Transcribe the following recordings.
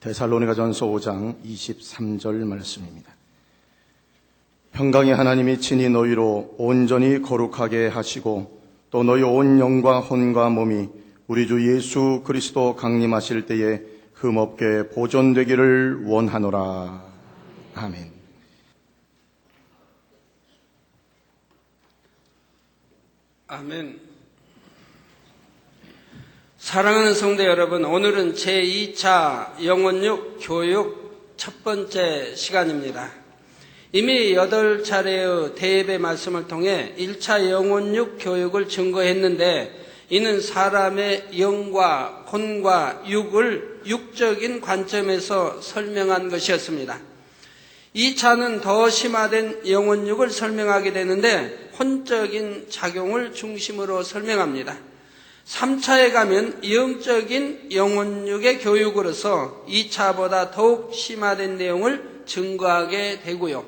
데살로니가전서 5장 23절 말씀입니다. 평강의 하나님이 친히 너희로 온전히 거룩하게 하시고 또 너희 온 영과 혼과 몸이 우리 주 예수 그리스도 강림하실 때에 흠없게 보존되기를 원하노라. 아멘. 아멘. 사랑하는 성도 여러분, 오늘은 제2차 영혼육 교육 첫 번째 시간입니다. 이미 8차례의 대예배 말씀을 통해 1차 영혼육 교육을 증거했는데, 이는 사람의 영과 혼과 육을 육적인 관점에서 설명한 것이었습니다. 2차는 더 심화된 영혼육을 설명하게 되는데 혼적인 작용을 중심으로 설명합니다. 3차에 가면 영적인 영혼육의 교육으로서 2차보다 더욱 심화된 내용을 증거하게 되고요.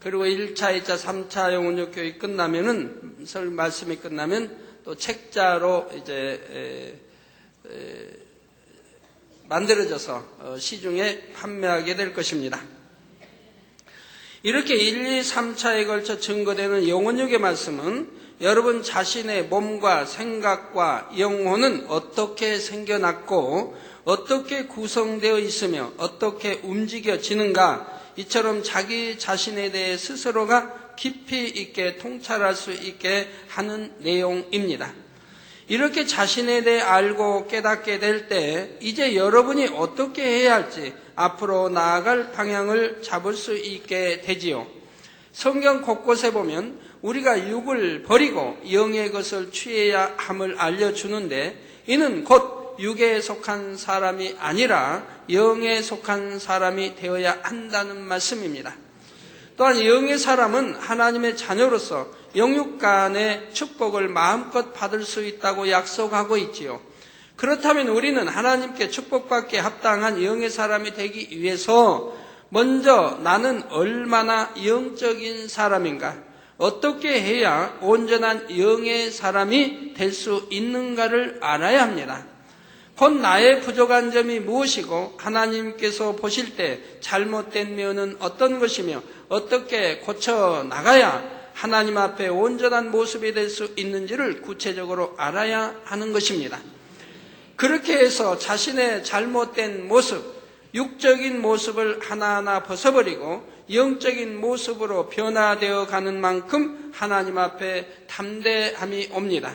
그리고 1차, 2차, 3차 영혼육 교육이 끝나면은, 말씀이 끝나면 또 책자로 이제 만들어져서 시중에 판매하게 될 것입니다. 이렇게 1, 2, 3차에 걸쳐 증거되는 영혼육의 말씀은 여러분 자신의 몸과 생각과 영혼은 어떻게 생겨났고 어떻게 구성되어 있으며 어떻게 움직여지는가, 이처럼 자기 자신에 대해 스스로가 깊이 있게 통찰할 수 있게 하는 내용입니다. 이렇게 자신에 대해 알고 깨닫게 될 때 이제 여러분이 어떻게 해야 할지 앞으로 나아갈 방향을 잡을 수 있게 되지요. 성경 곳곳에 보면 우리가 육을 버리고 영의 것을 취해야 함을 알려주는데, 이는 곧 육에 속한 사람이 아니라 영에 속한 사람이 되어야 한다는 말씀입니다. 또한 영의 사람은 하나님의 자녀로서 영육 간의 축복을 마음껏 받을 수 있다고 약속하고 있지요. 그렇다면 우리는 하나님께 축복받기에 합당한 영의 사람이 되기 위해서 먼저 나는 얼마나 영적인 사람인가, 어떻게 해야 온전한 영의 사람이 될 수 있는가를 알아야 합니다. 곧 나의 부족한 점이 무엇이고 하나님께서 보실 때 잘못된 면은 어떤 것이며 어떻게 고쳐나가야 하나님 앞에 온전한 모습이 될 수 있는지를 구체적으로 알아야 하는 것입니다. 그렇게 해서 자신의 잘못된 모습, 육적인 모습을 하나하나 벗어버리고 영적인 모습으로 변화되어 가는 만큼 하나님 앞에 담대함이 옵니다.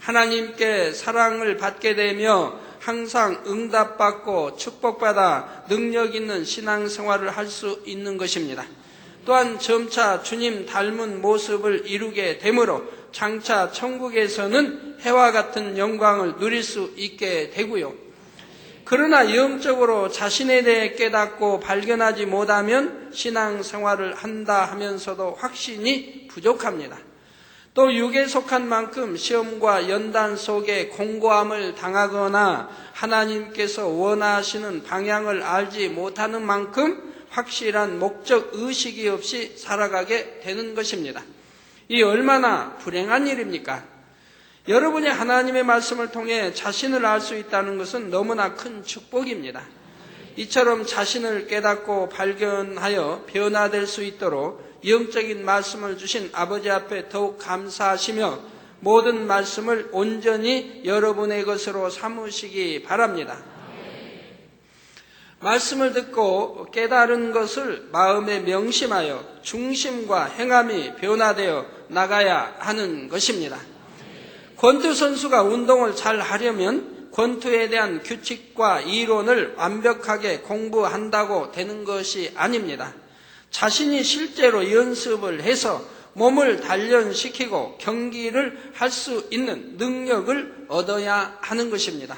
하나님께 사랑을 받게 되며 항상 응답받고 축복받아 능력 있는 신앙생활을 할 수 있는 것입니다. 또한 점차 주님 닮은 모습을 이루게 되므로 장차 천국에서는 해와 같은 영광을 누릴 수 있게 되고요. 그러나 영적으로 자신에 대해 깨닫고 발견하지 못하면 신앙생활을 한다 하면서도 확신이 부족합니다. 또 육에 속한 만큼 시험과 연단 속에 공고함을 당하거나 하나님께서 원하시는 방향을 알지 못하는 만큼 확실한 목적 의식이 없이 살아가게 되는 것입니다. 이 얼마나 불행한 일입니까? 여러분이 하나님의 말씀을 통해 자신을 알 수 있다는 것은 너무나 큰 축복입니다. 이처럼 자신을 깨닫고 발견하여 변화될 수 있도록 영적인 말씀을 주신 아버지 앞에 더욱 감사하시며 모든 말씀을 온전히 여러분의 것으로 삼으시기 바랍니다. 말씀을 듣고 깨달은 것을 마음에 명심하여 중심과 행함이 변화되어 나가야 하는 것입니다. 권투 선수가 운동을 잘 하려면 권투에 대한 규칙과 이론을 완벽하게 공부한다고 되는 것이 아닙니다. 자신이 실제로 연습을 해서 몸을 단련시키고 경기를 할 수 있는 능력을 얻어야 하는 것입니다.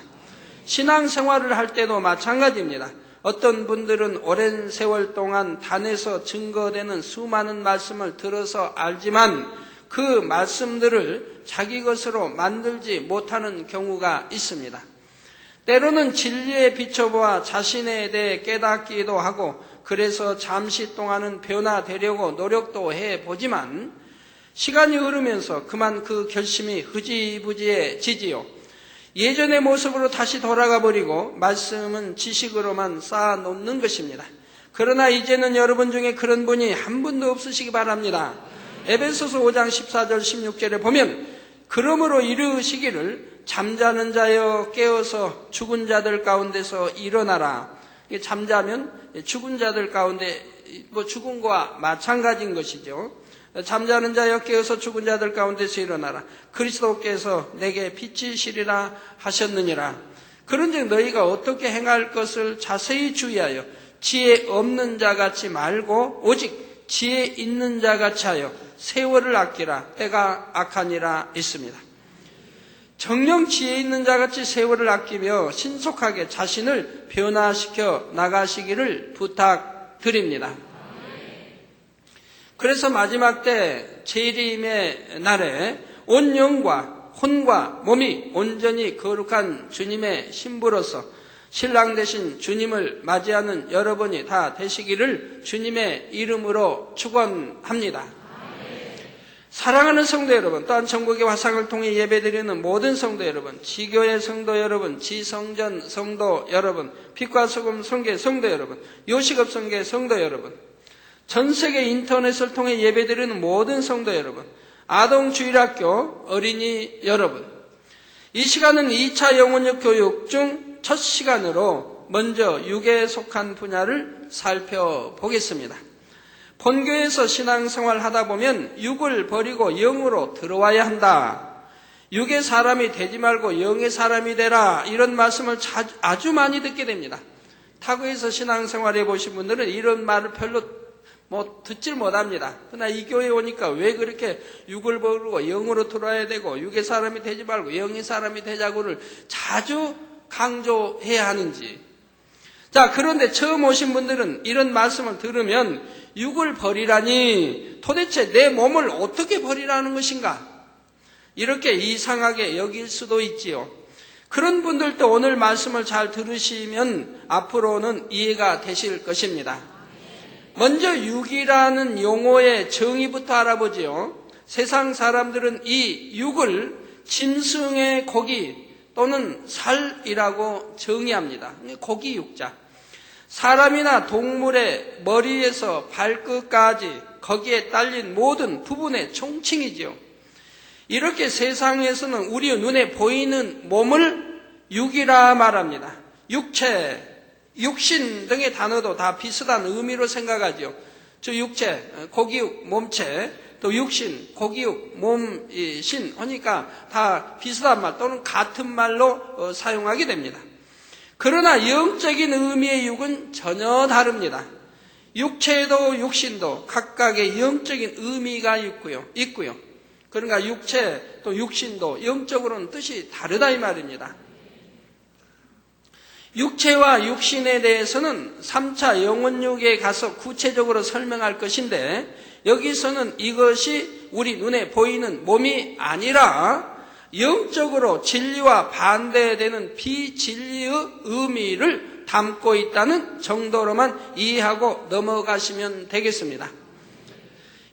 신앙생활을 할 때도 마찬가지입니다. 어떤 분들은 오랜 세월 동안 단에서 증거되는 수많은 말씀을 들어서 알지만 그 말씀들을 자기 것으로 만들지 못하는 경우가 있습니다. 때로는 진리에 비춰보아 자신에 대해 깨닫기도 하고 그래서 잠시 동안은 변화되려고 노력도 해보지만 시간이 흐르면서 그만 그 결심이 흐지부지해지지요. 예전의 모습으로 다시 돌아가 버리고 말씀은 지식으로만 쌓아놓는 것입니다. 그러나 이제는 여러분 중에 그런 분이 한 분도 없으시기 바랍니다. 에베소서 5장 14절 16절에 보면 그러므로 이르시기를 잠자는 자여 깨어서 죽은 자들 가운데서 일어나라. 잠자면 죽은 자들 가운데 죽음과 마찬가지인 것이죠. 잠자는 자여 깨어서 죽은 자들 가운데서 일어나라. 그리스도께서 내게 빛이시리라 하셨느니라. 그런즉 너희가 어떻게 행할 것을 자세히 주의하여 지혜 없는 자같이 말고 오직 지혜 있는 자같이 하여 세월을 아끼라. 때가 악하니라 있습니다. 정녕 지혜 있는 자같이 세월을 아끼며 신속하게 자신을 변화시켜 나가시기를 부탁드립니다. 그래서 마지막 때 재림의 날에 온 영과 혼과 몸이 온전히 거룩한 주님의 신부로서 신랑 되신 주님을 맞이하는 여러분이 다 되시기를 주님의 이름으로 축원합니다. 사랑하는 성도 여러분, 또한 전국의 화상을 통해 예배드리는 모든 성도 여러분, 지교의 성도 여러분, 지성전 성도 여러분, 빛과 소금 성계 성도 여러분, 요식업 성계 성도 여러분, 전 세계 인터넷을 통해 예배드리는 모든 성도 여러분, 아동주일학교 어린이 여러분, 이 시간은 2차 영혼력 교육 중 첫 시간으로 먼저 육에 속한 분야를 살펴보겠습니다. 본교에서 신앙생활 하다 보면 육을 버리고 영으로 들어와야 한다. 육의 사람이 되지 말고 영의 사람이 되라. 이런 말씀을 아주 많이 듣게 됩니다. 타국에서 신앙생활 해보신 분들은 이런 말을 별로 듣질 못합니다. 그러나 이 교회에 오니까 왜 그렇게 육을 버리고 영으로 들어와야 되고 육의 사람이 되지 말고 영의 사람이 되자고를 자주 강조해야 하는지. 자, 그런데 처음 오신 분들은 이런 말씀을 들으면 육을 버리라니 도대체 내 몸을 어떻게 버리라는 것인가? 이렇게 이상하게 여길 수도 있지요. 그런 분들도 오늘 말씀을 잘 들으시면 앞으로는 이해가 되실 것입니다. 먼저 육이라는 용어의 정의부터 알아보지요. 세상 사람들은 이 육을 짐승의 고기 또는 살이라고 정의합니다. 고기 육자. 사람이나 동물의 머리에서 발끝까지 거기에 딸린 모든 부분의 총칭이지요. 이렇게 세상에서는 우리 눈에 보이는 몸을 육이라 말합니다. 육체, 육신 등의 단어도 다 비슷한 의미로 생각하죠. 저 육체, 고기육, 몸체, 또 육신, 고기육, 몸신 하니까 다 비슷한 말 또는 같은 말로 사용하게 됩니다. 그러나 영적인 의미의 육은 전혀 다릅니다. 육체도 육신도 각각의 영적인 의미가 있고요. 그러니까 육체 또 육신도 영적으로는 뜻이 다르다 이 말입니다. 육체와 육신에 대해서는 3차 영혼육에 가서 구체적으로 설명할 것인데 여기서는 이것이 우리 눈에 보이는 몸이 아니라 영적으로 진리와 반대되는 비진리의 의미를 담고 있다는 정도로만 이해하고 넘어가시면 되겠습니다.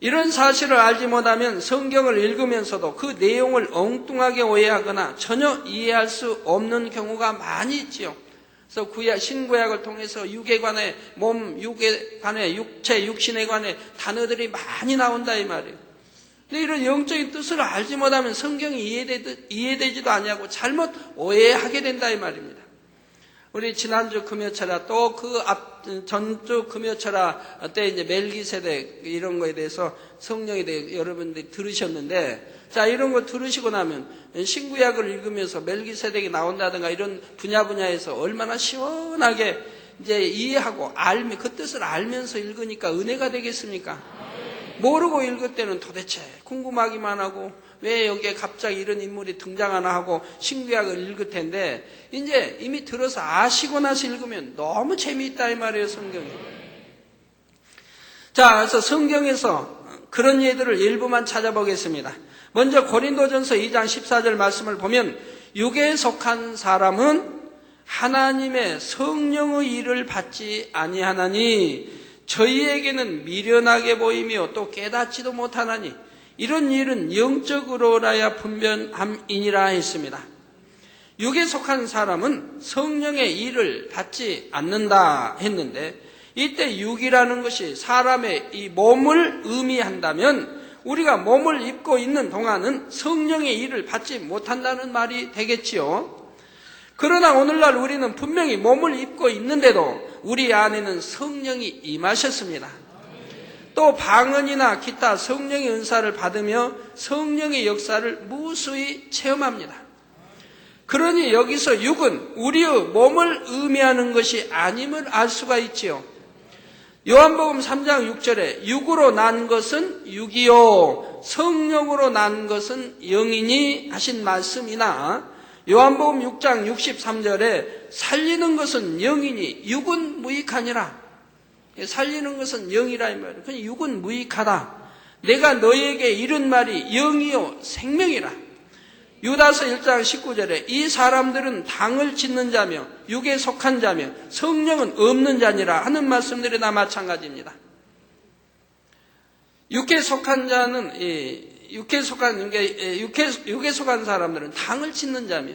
이런 사실을 알지 못하면 성경을 읽으면서도 그 내용을 엉뚱하게 오해하거나 전혀 이해할 수 없는 경우가 많이 있지요. 그래서 신구약을 통해서 육에 관해, 몸, 육에 관해, 육체, 육신에 관해 단어들이 많이 나온다 이 말이에요. 근데 이런 영적인 뜻을 알지 못하면 성경이 이해되지도 않냐고 잘못 오해하게 된다 이 말입니다. 우리 지난주 금요철야 또 그 전주 금요철야 때 이제 멜기세덱 이런 거에 대해서 성령에 대해 여러분들이 들으셨는데 자, 이런 거 들으시고 나면 신구약을 읽으면서 멜기세덱이 나온다든가 이런 분야에서 얼마나 시원하게 이제 이해하고 그 뜻을 알면서 읽으니까 은혜가 되겠습니까? 모르고 읽을 때는 도대체 궁금하기만 하고 왜 여기에 갑자기 이런 인물이 등장하나 하고 신구약을 읽을 텐데 이제 이미 들어서 아시고 나서 읽으면 너무 재미있다 이 말이에요, 성경이. 자, 그래서 성경에서 그런 예들을 일부만 찾아보겠습니다. 먼저 고린도전서 2장 14절 말씀을 보면 육에 속한 사람은 하나님의 성령의 일을 받지 아니하나니 저희에게는 미련하게 보이며 또 깨닫지도 못하나니 이런 일은 영적으로라야 분별함이니라 했습니다. 육에 속한 사람은 성령의 일을 받지 않는다 했는데, 이때 육이라는 것이 사람의 이 몸을 의미한다면 우리가 몸을 입고 있는 동안은 성령의 일을 받지 못한다는 말이 되겠지요. 그러나 오늘날 우리는 분명히 몸을 입고 있는데도 우리 안에는 성령이 임하셨습니다. 또 방언이나 기타 성령의 은사를 받으며 성령의 역사를 무수히 체험합니다. 그러니 여기서 육은 우리의 몸을 의미하는 것이 아님을 알 수가 있지요. 요한복음 3장 6절에 육으로 난 것은 육이요 성령으로 난 것은 영이니 하신 말씀이나, 요한복음 6장 63절에 살리는 것은 영이니 육은 무익하니라. 살리는 것은 영이라 이 말이에요. 그냥 육은 무익하다. 내가 너에게 이른 말이 영이요 생명이라. 유다서 1장 19절에 이 사람들은 당을 짓는 자며 육에 속한 자며 성령은 없는 자니라 하는 말씀들이 다 마찬가지입니다. 육에 속한 자는 육에 속한 사람들은 당을 짓는 자며,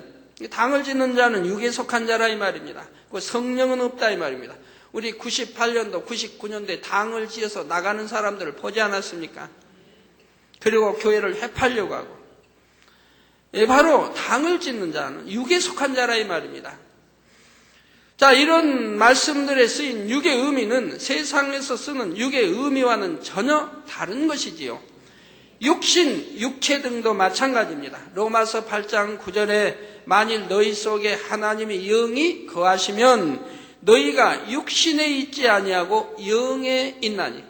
당을 짓는 자는 육에 속한 자라 이 말입니다. 그 성령은 없다 이 말입니다. 우리 98년도 99년도에 당을 지어서 나가는 사람들을 보지 않았습니까? 그리고 교회를 회파려고 하고, 바로 당을 짓는 자는 육에 속한 자라 이 말입니다. 자, 이런 말씀들에 쓰인 육의 의미는 세상에서 쓰는 육의 의미와는 전혀 다른 것이지요. 육신, 육체 등도 마찬가지입니다. 로마서 8장 9절에 만일 너희 속에 하나님의 영이 거하시면 너희가 육신에 있지 아니하고 영에 있나니.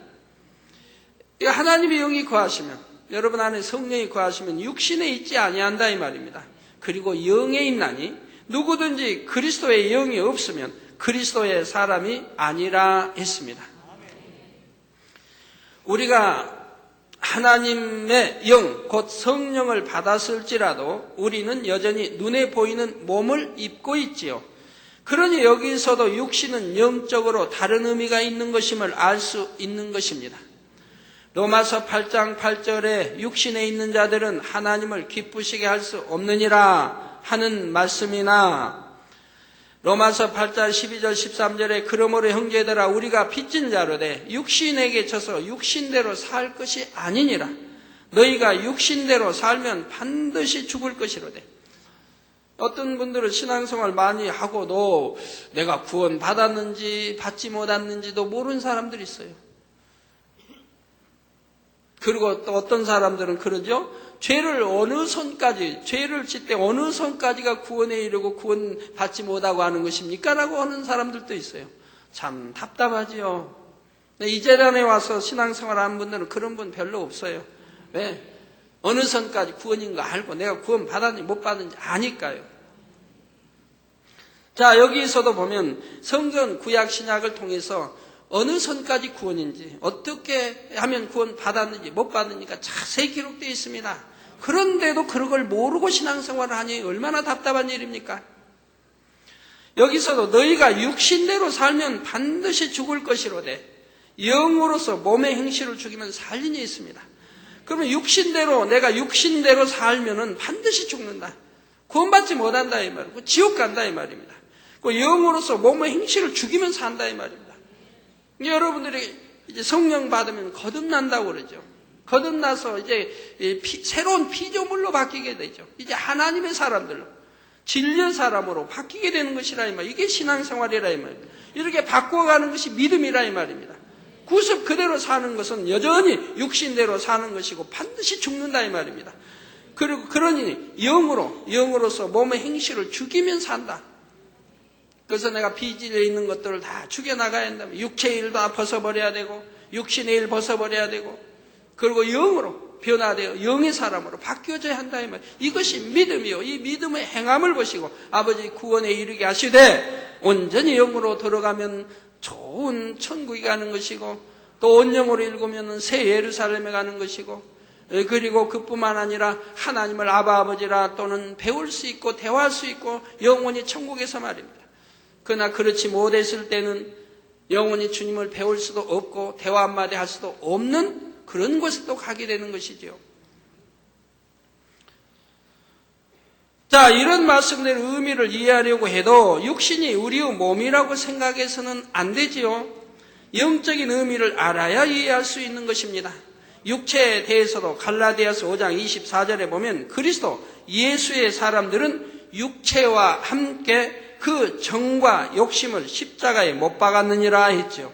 하나님의 영이 거하시면, 여러분 안에 성령이 거하시면 육신에 있지 아니한다 이 말입니다. 그리고 영에 있나니, 누구든지 그리스도의 영이 없으면 그리스도의 사람이 아니라 했습니다. 우리가 하나님의 영, 곧 성령을 받았을지라도 우리는 여전히 눈에 보이는 몸을 입고 있지요. 그러니 여기서도 육신은 영적으로 다른 의미가 있는 것임을 알 수 있는 것입니다. 로마서 8장 8절에 육신에 있는 자들은 하나님을 기쁘시게 할 수 없느니라 하는 말씀이나, 로마서 8장 12절 13절에 그러므로 형제들아 우리가 빚진 자로되 육신에게 져서 육신대로 살 것이 아니니라. 너희가 육신대로 살면 반드시 죽을 것이로되. 어떤 분들은 신앙생활 많이 하고도 내가 구원 받았는지 받지 못했는지도 모르는 사람들이 있어요. 그리고 또 어떤 사람들은 그러죠. 죄를 어느 선까지, 죄를 짓 때 어느 선까지가 구원에 이르고 구원 받지 못하고 하는 것입니까? 라고 하는 사람들도 있어요. 참 답답하지요. 이 재단에 와서 신앙생활 하는 분들은 그런 분 별로 없어요. 왜? 어느 선까지 구원인 거 알고 내가 구원 받았는지 못 받았는지 아니까요. 자, 여기서도 보면 성경 구약 신약을 통해서 어느 선까지 구원인지, 어떻게 하면 구원 받았는지 못 받았는지가 자세히 기록되어 있습니다. 그런데도 그걸 모르고 신앙생활을 하니 얼마나 답답한 일입니까? 여기서도 너희가 육신대로 살면 반드시 죽을 것이로되 영으로서 몸의 행실을 죽이면 살리니 있습니다. 그러면 육신대로, 내가 육신대로 살면은 반드시 죽는다. 구원받지 못한다 이 말이고 지옥 간다 이 말입니다. 그 영으로서 몸의 행실을 죽이면 산다 이 말입니다. 여러분들이 이제 성령 받으면 거듭난다고 그러죠. 거듭나서 이제 새로운 피조물로 바뀌게 되죠. 이제 하나님의 사람들로, 진리의 사람으로 바뀌게 되는 것이라 이 말. 이게 신앙생활이라 이 말입니다. 이렇게 바꿔가는 것이 믿음이라 이 말입니다. 구습 그대로 사는 것은 여전히 육신대로 사는 것이고 반드시 죽는다 이 말입니다. 그리고 그러니 영으로서 몸의 행실을 죽이면 산다. 그래서 내가 비질에 있는 것들을 다 죽여나가야 한다면 육체의 일 다 벗어버려야 되고 육신의 일 벗어버려야 되고 그리고 영으로 변화되어 영의 사람으로 바뀌어져야 한다 이 말. 이것이 믿음이요. 이 믿음의 행함을 보시고 아버지 구원에 이르게 하시되 온전히 영으로 들어가면 좋은 천국에 가는 것이고 또 온영으로 읽으면 새 예루살렘에 가는 것이고 그리고 그뿐만 아니라 하나님을 아버지라 또는 배울 수 있고 대화할 수 있고 영원히 천국에서 말입니다. 그러나 그렇지 못했을 때는 영원히 주님을 배울 수도 없고 대화 한마디 할 수도 없는 그런 곳에 또 가게 되는 것이죠. 자, 이런 말씀들의 의미를 이해하려고 해도 육신이 우리의 몸이라고 생각해서는 안 되지요. 영적인 의미를 알아야 이해할 수 있는 것입니다. 육체에 대해서도 갈라디아서 5장 24절에 보면 그리스도 예수의 사람들은 육체와 함께 그 정과 욕심을 십자가에 못 박았느니라 했죠.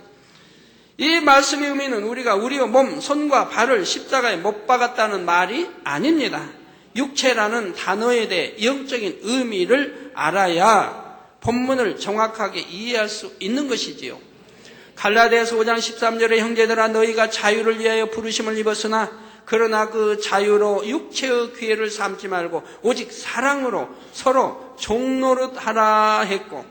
이 말씀의 의미는 우리가 우리의 몸, 손과 발을 십자가에 못 박았다는 말이 아닙니다. 육체라는 단어에 대해 영적인 의미를 알아야 본문을 정확하게 이해할 수 있는 것이지요. 갈라디아서 5장 13절에 형제들아 너희가 자유를 위하여 부르심을 입었으나 그러나 그 자유로 육체의 기회를 삼지 말고 오직 사랑으로 서로 종노릇하라 했고,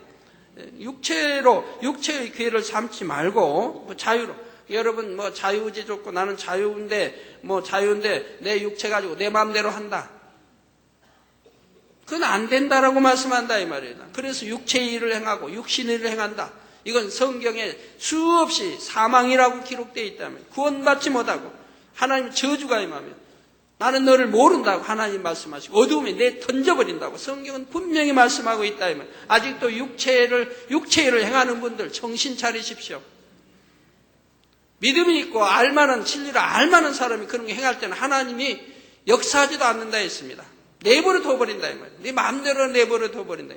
육체의 기회를 삼지 말고 자유로, 여러분 뭐 자유의지 좋고 나는 자유인데 내 육체 가지고 내 마음대로 한다, 그건 안 된다라고 말씀한다 이 말이에요. 그래서 육체의 일을 행하고 육신의 일을 행한다, 이건 성경에 수없이 사망이라고 기록되어 있다면, 구원받지 못하고 하나님 저주가 임하면 나는 너를 모른다고 하나님 말씀하시고 어두움에 내 던져버린다고 성경은 분명히 말씀하고 있다 이 말. 아직도 육체를 행하는 분들 정신 차리십시오. 믿음이 있고 알만한 진리를 알만한 사람이 그런 거 행할 때는 하나님이 역사하지도 않는다 했습니다. 내버려 둬버린다 이 말이에요. 네 마음대로 내버려 둬버린다.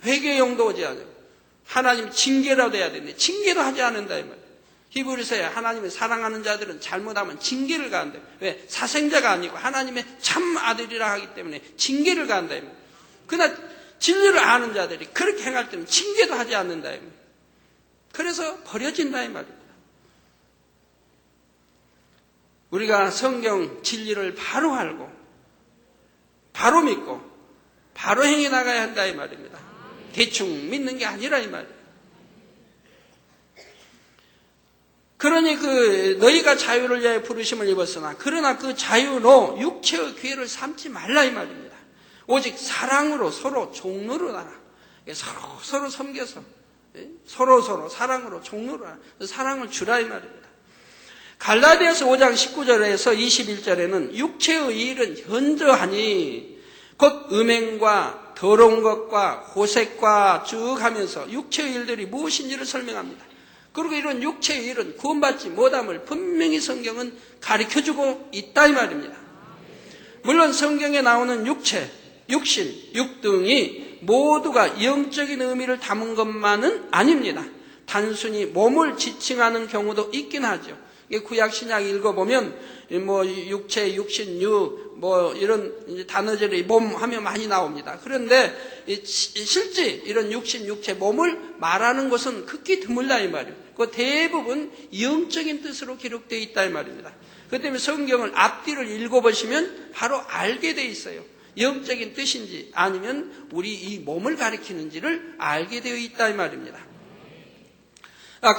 회개용도 오지 않아요. 하나님 징계라도 해야 되는데 징계도 하지 않는다 이 말이에요. 히브리서에 하나님을 사랑하는 자들은 잘못하면 징계를 가한다. 왜? 사생자가 아니고 하나님의 참 아들이라 하기 때문에 징계를 가한다 이 말이에요. 그러나 진리를 아는 자들이 그렇게 행할 때는 징계도 하지 않는다 이 말이에요. 그래서 버려진다 이 말입니다. 우리가 성경 진리를 바로 알고 바로 믿고 바로 행해 나가야 한다 이 말입니다. 대충 믿는 게 아니라 이 말이에요. 그러니 너희가 자유를 위하여 부르심을 입었으나 그러나 그 자유로 육체의 기회를 삼지 말라 이 말입니다. 오직 사랑으로 서로 종노릇하라. 서로 섬겨서 서로 사랑으로 종노릇하라. 사랑을 주라 이 말입니다. 갈라디아서 5장 19절에서 21절에는 육체의 일은 현저하니 곧 음행과 더러운 것과 호색과 쭉 하면서 육체의 일들이 무엇인지를 설명합니다. 그리고 이런 육체의 일은 구원받지 못함을 분명히 성경은 가르쳐주고 있다 이 말입니다. 물론 성경에 나오는 육체, 육신, 육등이 모두가 영적인 의미를 담은 것만은 아닙니다. 단순히 몸을 지칭하는 경우도 있긴 하죠. 구약 신약 읽어보면 육체, 육신, 육 이런 단어들이 몸 하면 많이 나옵니다. 그런데 실제 이런 육신, 육체, 몸을 말하는 것은 극히 드물다 이 말이에요. 그 대부분 영적인 뜻으로 기록되어 있다 이 말입니다. 그 때문에 성경을 앞뒤를 읽어보시면 바로 알게 돼 있어요. 영적인 뜻인지 아니면 우리 이 몸을 가리키는지를 알게 되어 있다 이 말입니다.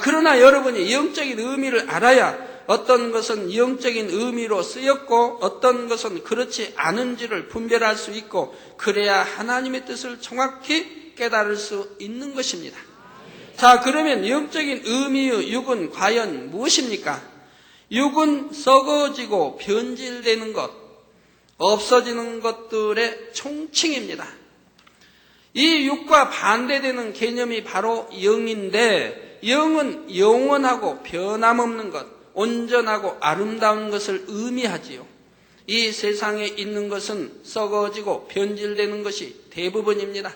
그러나 여러분이 영적인 의미를 알아야 어떤 것은 영적인 의미로 쓰였고 어떤 것은 그렇지 않은지를 분별할 수 있고 그래야 하나님의 뜻을 정확히 깨달을 수 있는 것입니다. 자, 그러면 영적인 의미의 육은 과연 무엇입니까? 육은 썩어지고 변질되는 것, 없어지는 것들의 총칭입니다. 이 육과 반대되는 개념이 바로 영인데 영은 영원하고 변함없는 것, 온전하고 아름다운 것을 의미하지요. 이 세상에 있는 것은 썩어지고 변질되는 것이 대부분입니다.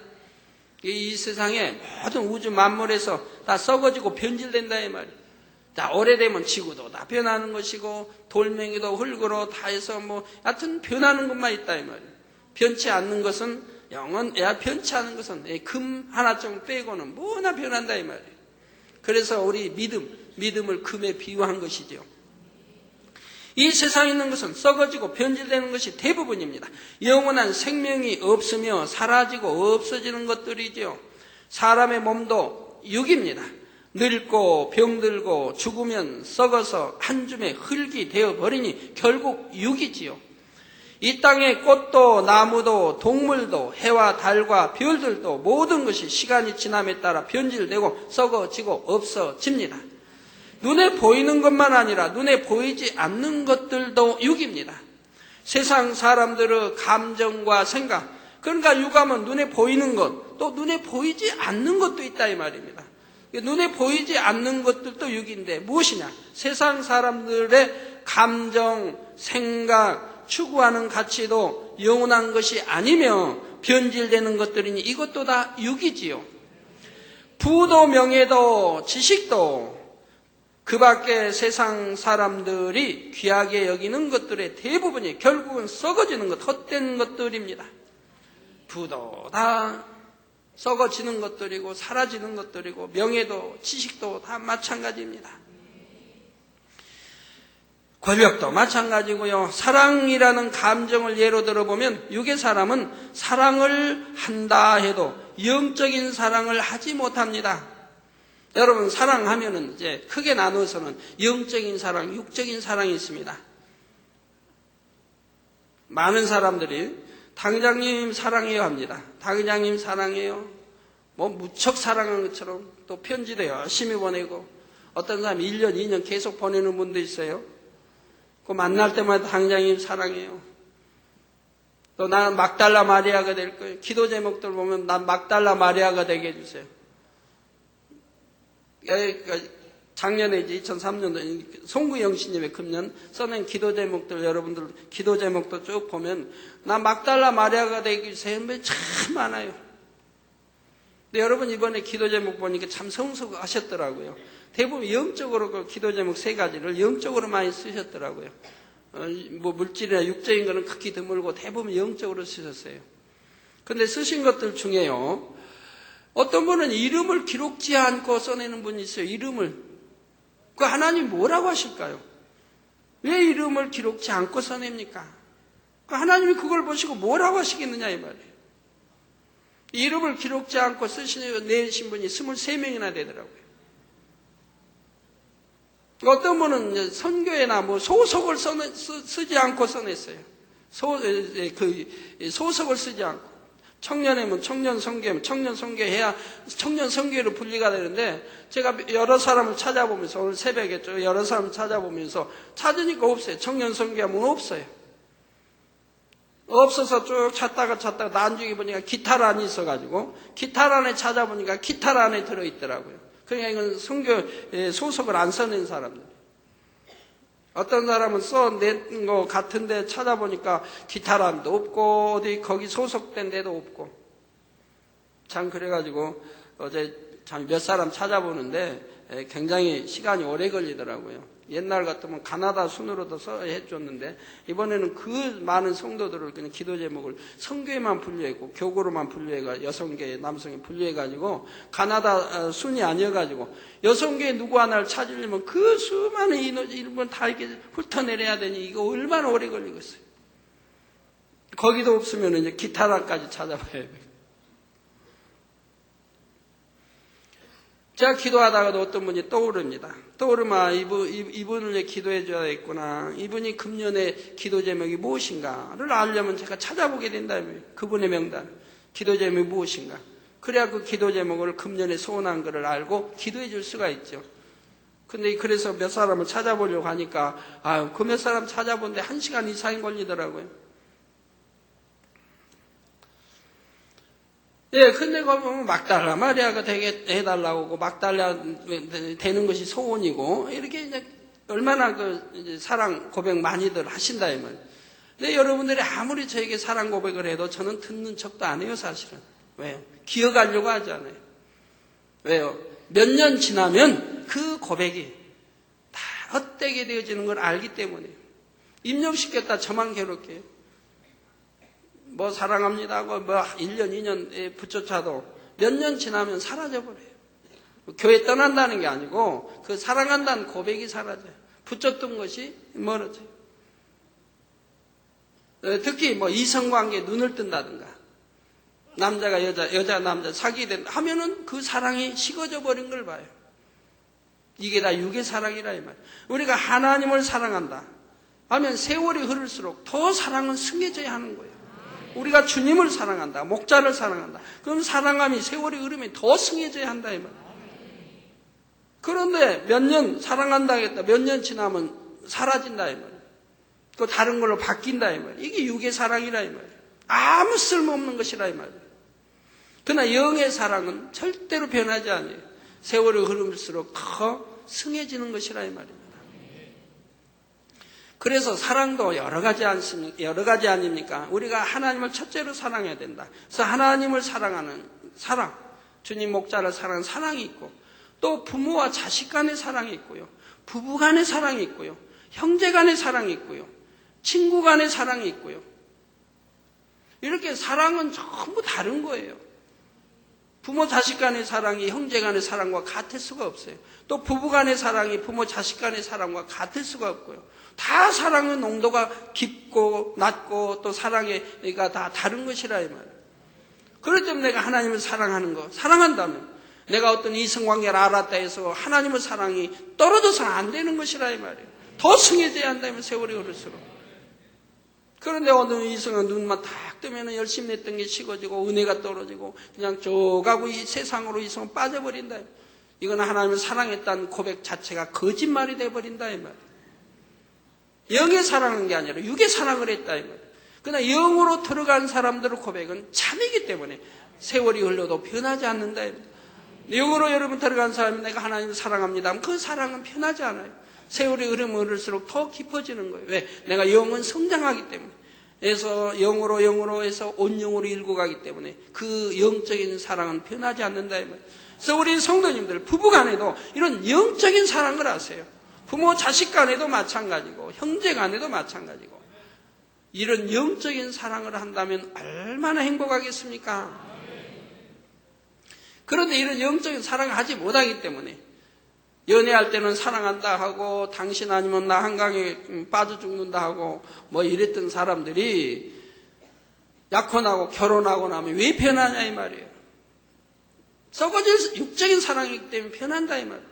이 세상에 모든 우주 만물에서 다 썩어지고 변질된다 이 말이에요. 자, 오래되면 지구도 다 변하는 것이고 돌멩이도 흙으로 다 해서 하여튼 변하는 것만 있다 이 말이에요. 변치 않는 것은 변치 않은 것은 금 하나쯤 빼고는 뭐나 변한다 이 말이에요. 그래서 우리 믿음을 금에 비유한 것이죠. 이 세상에 있는 것은 썩어지고 변질되는 것이 대부분입니다. 영원한 생명이 없으며 사라지고 없어지는 것들이죠. 사람의 몸도 육입니다. 늙고 병들고 죽으면 썩어서 한 줌의 흙이 되어버리니 결국 육이지요. 이 땅의 꽃도 나무도 동물도 해와 달과 별들도 모든 것이 시간이 지남에 따라 변질되고 썩어지고 없어집니다. 눈에 보이는 것만 아니라 눈에 보이지 않는 것들도 육입니다. 세상 사람들의 감정과 생각, 그러니까 육하면 눈에 보이는 것, 또 눈에 보이지 않는 것도 있다 이 말입니다. 눈에 보이지 않는 것들도 육인데 무엇이냐? 세상 사람들의 감정, 생각, 추구하는 가치도 영원한 것이 아니며 변질되는 것들이니 이것도 다 육이지요. 부도 명예도 지식도 그 밖에 세상 사람들이 귀하게 여기는 것들의 대부분이 결국은 썩어지는 것, 헛된 것들입니다. 부도 다 썩어지는 것들이고 사라지는 것들이고 명예도 지식도 다 마찬가지입니다. 권력도 마찬가지고요. 사랑이라는 감정을 예로 들어보면 육의 사람은 사랑을 한다 해도 영적인 사랑을 하지 못합니다. 여러분 사랑하면은 이제 크게 나누어서는 영적인 사랑, 육적인 사랑이 있습니다. 많은 사람들이 당장님 사랑해요 합니다. 당장님 사랑해요. 뭐 무척 사랑한 것처럼 또 편지도 열심히 보내고 어떤 사람이 1년, 2년 계속 보내는 분도 있어요. 그 만날 때마다 당장님 사랑해요. 또 나는 막달라 마리아가 될 거예요. 기도 제목들 보면 난 막달라 마리아가 되게 해주세요. 작년에 이제 2003년도 송구영신님의 금년 써낸 기도 제목들 여러분들 기도 제목도 쭉 보면 나 막달라 마리아가 되기 위해서 참 많아요. 근데 여러분 이번에 기도 제목 보니까 참 성숙하셨더라고요. 대부분 영적으로 그 기도 제목 3가지를 영적으로 많이 쓰셨더라고요. 뭐 물질이나 육적인 거는 극히 드물고 대부분 영적으로 쓰셨어요. 근데 쓰신 것들 중에요. 어떤 분은 이름을 기록지 않고 써내는 분이 있어요. 이름을. 그 하나님 뭐라고 하실까요? 왜 이름을 기록지 않고 써냅니까? 그 하나님이 그걸 보시고 뭐라고 하시겠느냐 이 말이에요. 이름을 기록지 않고 내신 분이 23명이나 되더라고요. 어떤 분은 선교회나 뭐 소속을 쓰지 않고 써냈어요. 소속을 쓰지 않고. 청년회면 청년 선교회면 청년 선교해야 청년 선교회로 분리가 되는데 제가 여러 사람을 찾아보면서 오늘 새벽에 여러 사람을 찾아보면서 찾으니까 없어요. 청년 선교회면 없어요. 없어서 쭉 찾다가 나중에 보니까 기타란이 있어가지고 기타란에 찾아보니까 기타란에 들어있더라고요. 그러니까 이건 선교에 소속을 안 써낸 사람들. 어떤 사람은 써낸 거 같은데 찾아보니까 기타란도 없고 어디 거기 소속된 데도 없고 참 그래가지고 어제 참 몇 사람 찾아보는데 굉장히 시간이 오래 걸리더라고요. 옛날 같으면 가나다 순으로도 해줬는데 이번에는 그 많은 성도들을 그냥 기도 제목을 성교에만 분류했고 교구로만 분류해가 여성계 남성에 분류해가지고 가나다 순이 아니어가지고 여성계 누구 하나를 찾으려면 그 수많은 이름을 다 이렇게 훑어내려야 되니 이거 얼마나 오래 걸리겠어요. 거기도 없으면 이제 기타란까지 찾아봐야 돼요. 제가 기도하다가도 어떤 분이 떠오릅니다. 떠오르면 이분을 위해 기도해 줘야 겠구나. 이분이 금년의 기도 제목이 무엇인가를 알려면 제가 찾아보게 된다면 그분의 명단, 기도 제목이 무엇인가. 그래야 그 기도 제목을 금년에 소원한 것을 알고 기도해 줄 수가 있죠. 근데 그래서 몇 사람을 찾아보려고 하니까 그 몇 사람 찾아보는데 1시간 이상이 걸리더라고요. 예, 근데 거기 보면 막달라 마리아가 되게 해달라고 하고 막달라 되는 것이 소원이고 이렇게 이제 얼마나 이제 사랑 고백 많이들 하신다 이 말. 근데 여러분들이 아무리 저에게 사랑 고백을 해도 저는 듣는 척도 안 해요 사실은. 왜요? 기억하려고 하지 않아요. 왜요? 몇 년 지나면 그 고백이 다 헛되게 되어지는 걸 알기 때문에요. 입력시켰다 저만 괴롭게 해요. 뭐 사랑합니다 하고 뭐 1년 2년 붙여차도 몇 년 지나면 사라져버려요. 교회 떠난다는 게 아니고 그 사랑한다는 고백이 사라져요. 붙였던 것이 멀어져요. 특히 뭐 이성관계에 눈을 뜬다든가 남자가 여자 남자 사귀게 하면은 그 사랑이 식어져 버린 걸 봐요. 이게 다 육의 사랑이라 이 말이에요. 우리가 하나님을 사랑한다 하면 세월이 흐를수록 더 사랑은 승해져야 하는 거예요. 우리가 주님을 사랑한다, 목자를 사랑한다. 그럼 사랑함이 세월이 흐르면 더 승해져야 한다 이 말이에요. 그런데 몇 년 사랑한다 하겠다. 몇 년 지나면 사라진다 이 말이에요. 그 다른 걸로 바뀐다 이 말이에요. 이게 육의 사랑이라 이 말이에요. 아무 쓸모없는 것이라 이 말이에요. 그러나 영의 사랑은 절대로 변하지 않아요. 세월이 흐를수록 더 승해지는 것이라 이 말입니다. 그래서 사랑도 여러 가지 아닙니까? 우리가 하나님을 첫째로 사랑해야 된다. 그래서 하나님을 사랑하는 사랑, 주님 목자를 사랑하는 사랑이 있고, 또 부모와 자식 간의 사랑이 있고요, 부부 간의 사랑이 있고요, 형제 간의 사랑이 있고요, 친구 간의 사랑이 있고요. 이렇게 사랑은 전부 다른 거예요. 부모 자식 간의 사랑이 형제 간의 사랑과 같을 수가 없어요. 또 부부 간의 사랑이 부모 자식 간의 사랑과 같을 수가 없고요. 다 사랑의 농도가 깊고 낮고 또 사랑의가 다 다른 것이라 이 말이에요. 그럴 때 내가 하나님을 사랑하는 거, 사랑한다면 내가 어떤 이성관계를 알았다 해서 하나님의 사랑이 떨어져서는 안 되는 것이라 이 말이에요. 더 승해져야 한다면 세월이 흐를수록. 그런데 어느 이성은 눈만 탁 뜨면 열심히 했던 게 식어지고 은혜가 떨어지고 그냥 쪼가고 이 세상으로 이성은 빠져버린다. 이건 하나님을 사랑했다는 고백 자체가 거짓말이 돼버린다 이 말이에요. 영의 사랑한 게 아니라 육의 사랑을 했다 이 말이에요. 그러나 영으로 들어간 사람들의 고백은 참이기 때문에 세월이 흘러도 변하지 않는다 이 말이에요. 영으로 여러분 들어간 사람이 내가 하나님을 사랑합니다 하면 그 사랑은 변하지 않아요. 세월이 흐르면 흐를수록 더 깊어지는 거예요. 왜? 내가 영은 성장하기 때문에. 그래서 영으로 해서 온영으로 일고 가기 때문에 그 영적인 사랑은 변하지 않는다 이 말이에요. 그래서 우리 성도님들 부부간에도 이런 영적인 사랑을 하세요. 부모 자식 간에도 마찬가지고 형제 간에도 마찬가지고 이런 영적인 사랑을 한다면 얼마나 행복하겠습니까? 그런데 이런 영적인 사랑을 하지 못하기 때문에 연애할 때는 사랑한다 하고 당신 아니면 나 한강에 빠져 죽는다 하고 뭐 이랬던 사람들이 약혼하고 결혼하고 나면 왜 변하냐 이 말이에요. 썩어질 육적인 사랑이기 때문에 변한다 이 말이에요.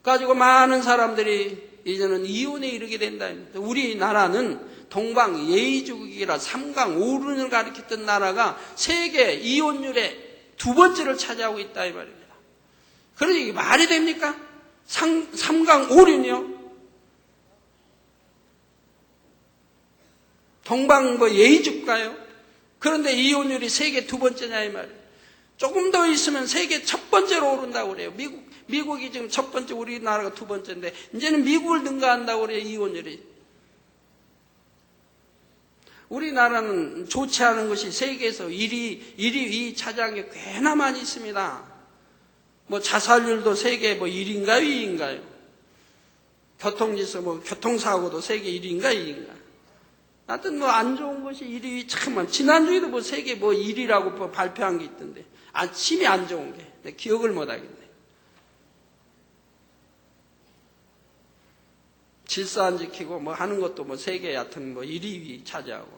가지고 많은 사람들이 이제는 이혼에 이르게 된다. 우리나라는 동방 예의주국이라 3강 5륜을 가리켰던 나라가 세계 이혼율의 2번째를 차지하고 있다 이 말입니다. 그러니 이게 말이 됩니까? 3강 5륜이요? 동방 예의주국가요? 그런데 이혼율이 세계 2번째냐 이 말이에요. 조금 더 있으면 세계 첫 번째로 오른다고 그래요. 미국이 지금 첫 번째, 우리나라가 2번째인데 이제는 미국을 능가한다고 그래요. 이혼율이. 우리나라는 좋지 않은 것이 세계에서 1위 차지한 게 꽤나 많이 있습니다. 뭐 자살률도 세계 1위인가요? 2위인가요? 교통지수 교통사고도 세계 1위인가 2위인가? 하여튼 안 좋은 것이 1위 참 많아. 지난주에도 세계 1위라고 발표한 게 있던데. 심히 안 좋은 게. 내 기억을 못 하겠네. 질서 안 지키고 하는 것도 세계 얕은 1위, 2위 차지하고.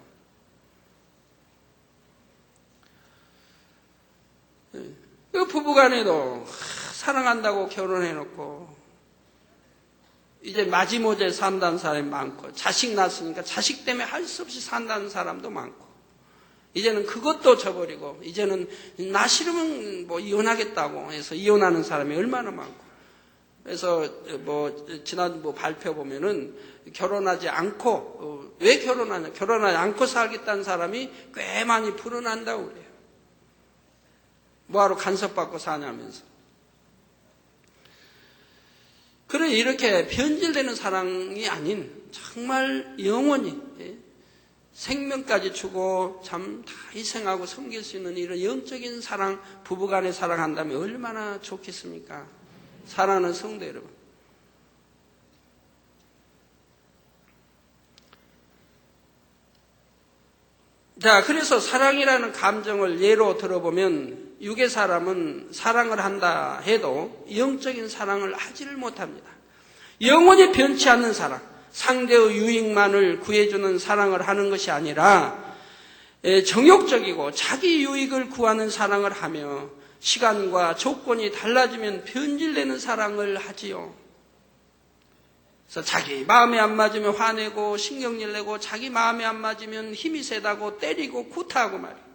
그 부부간에도 사랑한다고 결혼해놓고 이제 마지못해 산다는 사람이 많고 자식 낳았으니까 자식 때문에 할 수 없이 산다는 사람도 많고 이제는 그것도 저버리고 이제는 나 싫으면 이혼하겠다고 해서 이혼하는 사람이 얼마나 많고 그래서 지난 발표 보면은 결혼하지 않고 왜 결혼하냐? 결혼하지 않고 살겠다는 사람이 꽤 많이 불어난다고 그래요. 뭐하러 간섭받고 사냐면서. 그래 이렇게 변질되는 사랑이 아닌 정말 영원히 생명까지 주고 참 다 희생하고 섬길 수 있는 이런 영적인 사랑, 부부간에 사랑한다면 얼마나 좋겠습니까? 사랑하는 성도 여러분. 자, 그래서 사랑이라는 감정을 예로 들어보면 육의 사람은 사랑을 한다 해도 영적인 사랑을 하지를 못합니다. 영원히 변치 않는 사랑, 상대의 유익만을 구해주는 사랑을 하는 것이 아니라 정욕적이고 자기 유익을 구하는 사랑을 하며 시간과 조건이 달라지면 변질되는 사랑을 하지요. 그래서 자기 마음에 안 맞으면 화내고 신경질 내고 자기 마음에 안 맞으면 힘이 세다고 때리고 구타하고 말이에요.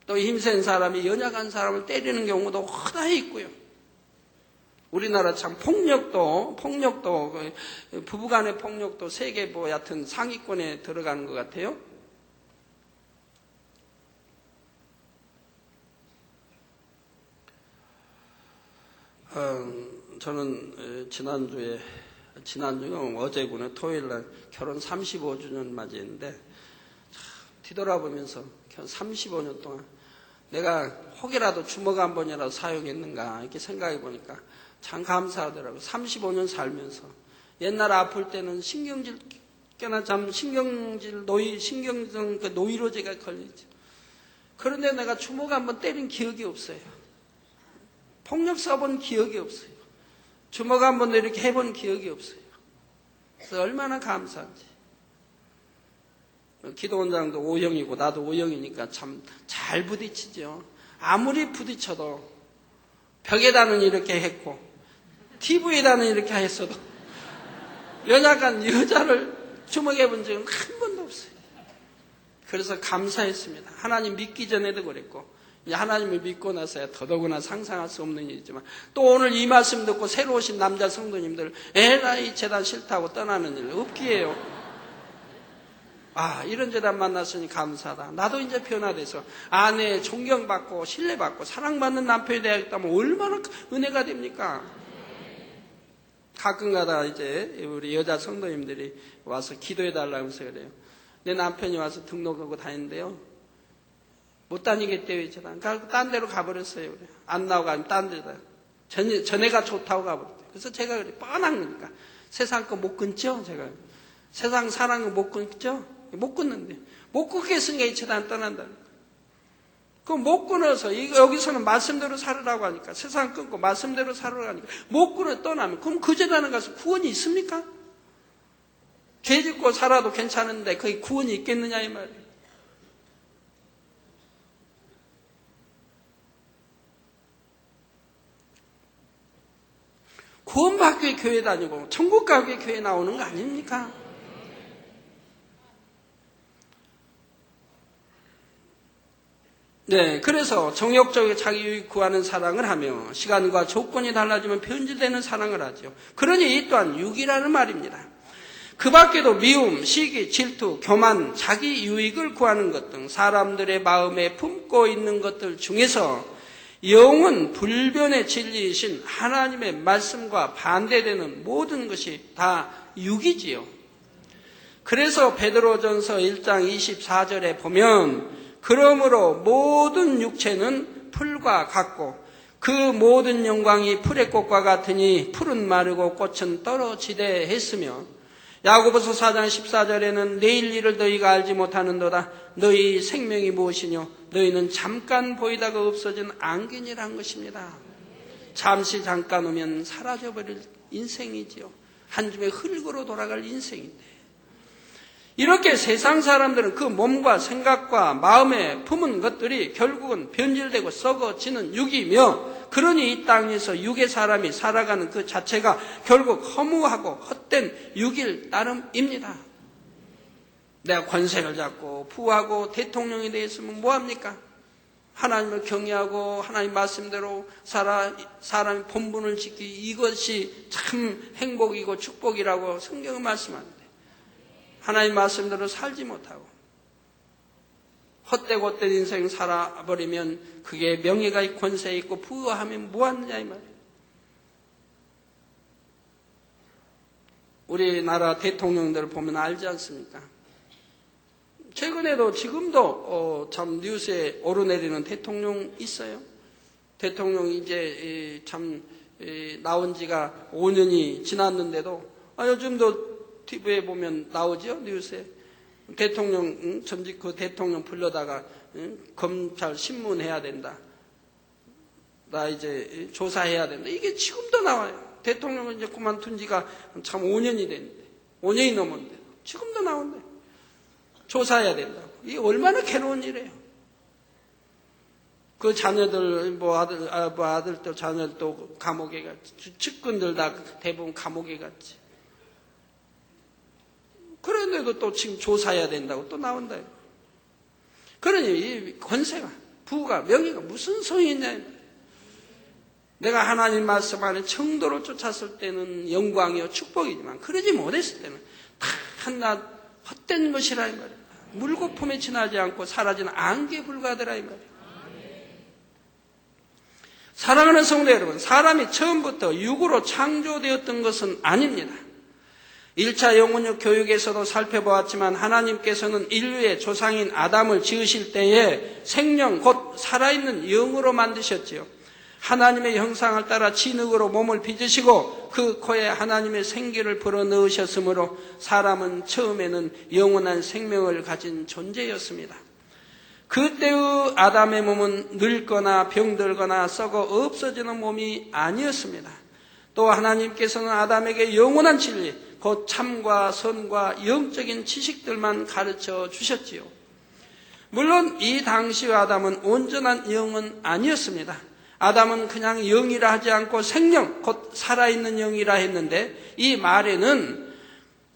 또 힘센 사람이 연약한 사람을 때리는 경우도 허다히 있고요. 우리나라 참 폭력도 부부간의 폭력도 세계 뭐 여하튼 상위권에 들어가는 것 같아요. 저는 지난주에 어제구나 토요일날 결혼 35주년 맞이했는데 뒤돌아보면서 35년 동안 내가 혹이라도 주먹 한 번이라도 사용했는가 이렇게 생각해 보니까 참 감사하더라고요. 35년 살면서 옛날 아플 때는 신경질께나 신경성 그 노이로제가 걸리죠. 그런데 내가 주먹 한 번 때린 기억이 없어요. 폭력 써본 기억이 없어요. 주먹 한 번도 이렇게 해본 기억이 없어요. 그래서 얼마나 감사한지. 기도원장도 O형이고 나도 O형이니까 참 잘 부딪히죠. 아무리 부딪혀도 벽에다는 이렇게 했고 TV에다는 이렇게 했어도 여자를 주먹해 본 적은 한 번도 없어요. 그래서 감사했습니다. 하나님 믿기 전에도 그랬고 이제 하나님을 믿고 나서야 더더구나 상상할 수 없는 일이지만 또 오늘 이 말씀 듣고 새로 오신 남자 성도님들 나 이 재단 싫다고 떠나는 일 없기에요. 이런 재단 만났으니 감사하다. 나도 이제 변화돼서 아내 존경받고 신뢰받고 사랑받는 남편이 되었다면 얼마나 은혜가 됩니까? 가끔가다 이제 우리 여자 성도님들이 와서 기도해달라고 해서 그래요. 내 남편이 와서 등록하고 다니는데요. 못 다니겠대요, 이제. 딴 데로 가버렸어요. 그래. 안 나오고 아니면 딴 데다. 전에가 좋다고 가버렸대요. 그래서 제가 그래, 뻔한 거니까. 세상 거 못 끊죠, 제가. 세상 사랑은 못 끊죠? 못 끊는데. 못 끊겠으니까 이 재단 떠난다는 거예요. 그럼 못 끊어서, 여기서는 말씀대로 살으라고 하니까, 세상 끊고 말씀대로 살으라고 하니까, 못 끊어 떠나면, 그럼 그 재단에 가서 구원이 있습니까? 죄 짓고 살아도 괜찮은데, 거기 구원이 있겠느냐, 이 말이에요. 구원받기 위해 교회 다니고 천국 가기 위해 교회 나오는 거 아닙니까? 네, 그래서 정욕적인 자기 유익 구하는 사랑을 하며 시간과 조건이 달라지면 변질되는 사랑을 하죠. 그러니 이 또한 육이라는 말입니다. 그 밖에도 미움, 시기, 질투, 교만, 자기 유익을 구하는 것 등 사람들의 마음에 품고 있는 것들 중에서 영은 불변의 진리이신 하나님의 말씀과 반대되는 모든 것이 다 육이지요. 그래서 베드로전서 1장 24절에 보면 그러므로 모든 육체는 풀과 같고 그 모든 영광이 풀의 꽃과 같으니 풀은 마르고 꽃은 떨어지되 했으며 야고보서 4장 14절에는 내일 일을 너희가 알지 못하는도다. 너희 생명이 무엇이뇨? 너희는 잠깐 보이다가 없어진 안개니란 것입니다. 잠시 잠깐 오면 사라져버릴 인생이지요. 한 줌의 흙으로 돌아갈 인생인데 이렇게 세상 사람들은 그 몸과 생각과 마음에 품은 것들이 결국은 변질되고 썩어지는 육이며 그러니 이 땅에서 육의 사람이 살아가는 그 자체가 결국 허무하고 헛된 육일 따름입니다. 내가 권세를 잡고 부하고 대통령이 되어 있으면 뭐합니까? 하나님을 경외하고 하나님 말씀대로 사람이 본분을 지키기 이것이 참 행복이고 축복이라고 성경은 말씀합니다. 하나님 말씀대로 살지 못하고 헛되고 인생 살아버리면 그게 명예가 있고 권세 있고 부하면 뭐하느냐 이 말이에요. 우리나라 대통령들을 보면 알지 않습니까? 최근에도 지금도 참 뉴스에 오르내리는 대통령 있어요. 대통령이 이제 참 나온 지가 5년이 지났는데도 요즘도 TV에 보면 나오죠, 뉴스에. 대통령, 전직 그 대통령 불러다가 검찰 신문해야 된다. 나 이제 조사해야 된다. 이게 지금도 나와요. 대통령은 이제 그만둔 지가 참 5년이 됐는데, 5년이 넘었는데, 지금도 나온대. 조사해야 된다고. 이게 얼마나 괴로운 일이에요. 그 자녀들, 아들들, 자녀들도 감옥에 갔지. 측근들 다 대부분 감옥에 갔지. 그런데도 또 지금 조사해야 된다고 또 나온다. 그러니 이 권세가, 부가, 명예가 무슨 소용이 있냐. 내가 하나님 말씀 안에 청도를 쫓았을 때는 영광이요 축복이지만 그러지 못했을 때는 다 한낱 헛된 것이라 이 말이에요. 물거품에 지나지 않고 사라지는 안개에 불과하더라 이 말이에요. 사랑하는 성도 여러분, 사람이 처음부터 육으로 창조되었던 것은 아닙니다. 1차 영혼육 교육에서도 살펴보았지만 하나님께서는 인류의 조상인 아담을 지으실 때에 생명 곧 살아있는 영으로 만드셨지요. 하나님의 형상을 따라 진흙으로 몸을 빚으시고 그 코에 하나님의 생기를 불어넣으셨으므로 사람은 처음에는 영원한 생명을 가진 존재였습니다. 그때의 아담의 몸은 늙거나 병들거나 썩어 없어지는 몸이 아니었습니다. 또 하나님께서는 아담에게 영원한 진리, 곧 참과 선과 영적인 지식들만 가르쳐 주셨지요. 물론 이 당시의 아담은 온전한 영은 아니었습니다. 아담은 그냥 영이라 하지 않고 생명, 곧 살아있는 영이라 했는데 이 말에는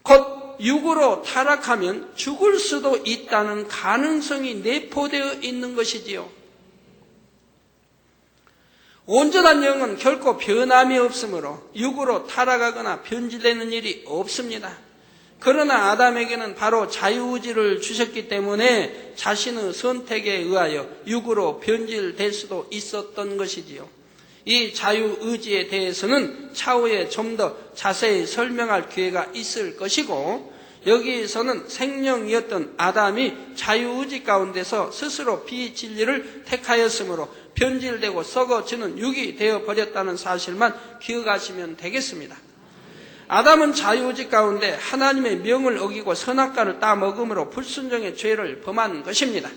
곧 육으로 타락하면 죽을 수도 있다는 가능성이 내포되어 있는 것이지요. 온전한 영은 결코 변함이 없으므로 육으로 타락하거나 변질되는 일이 없습니다. 그러나 아담에게는 바로 자유의지를 주셨기 때문에 자신의 선택에 의하여 육으로 변질될 수도 있었던 것이지요. 이 자유의지에 대해서는 차후에 좀 더 자세히 설명할 기회가 있을 것이고, 여기에서는 생명이었던 아담이 자유의지 가운데서 스스로 비진리를 택하였으므로 변질되고 썩어지는 육이 되어버렸다는 사실만 기억하시면 되겠습니다. 아담은 자유의지 가운데 하나님의 명을 어기고 선악과를 따먹음으로 불순종의 죄를 범한 것입니다.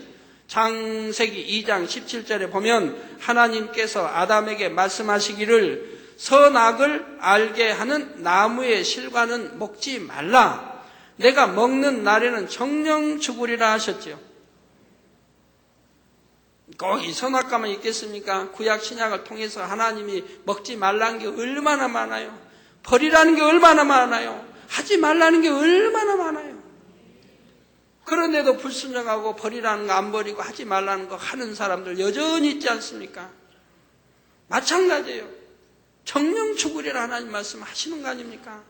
창세기 2장 17절에 보면 하나님께서 아담에게 말씀하시기를 선악을 알게 하는 나무의 실과는 먹지 말라. 내가 먹는 날에는 정령 죽으리라 하셨지요. 꼭 이 선악과만 있겠습니까? 구약 신약을 통해서 하나님이 먹지 말라는 게 얼마나 많아요. 버리라는 게 얼마나 많아요. 하지 말라는 게 얼마나 많아요. 그런데도 불순종하고 버리라는 거 안 버리고 하지 말라는 거 하는 사람들 여전히 있지 않습니까? 마찬가지예요. 정령 죽으리라 하나님 말씀하시는 거 아닙니까?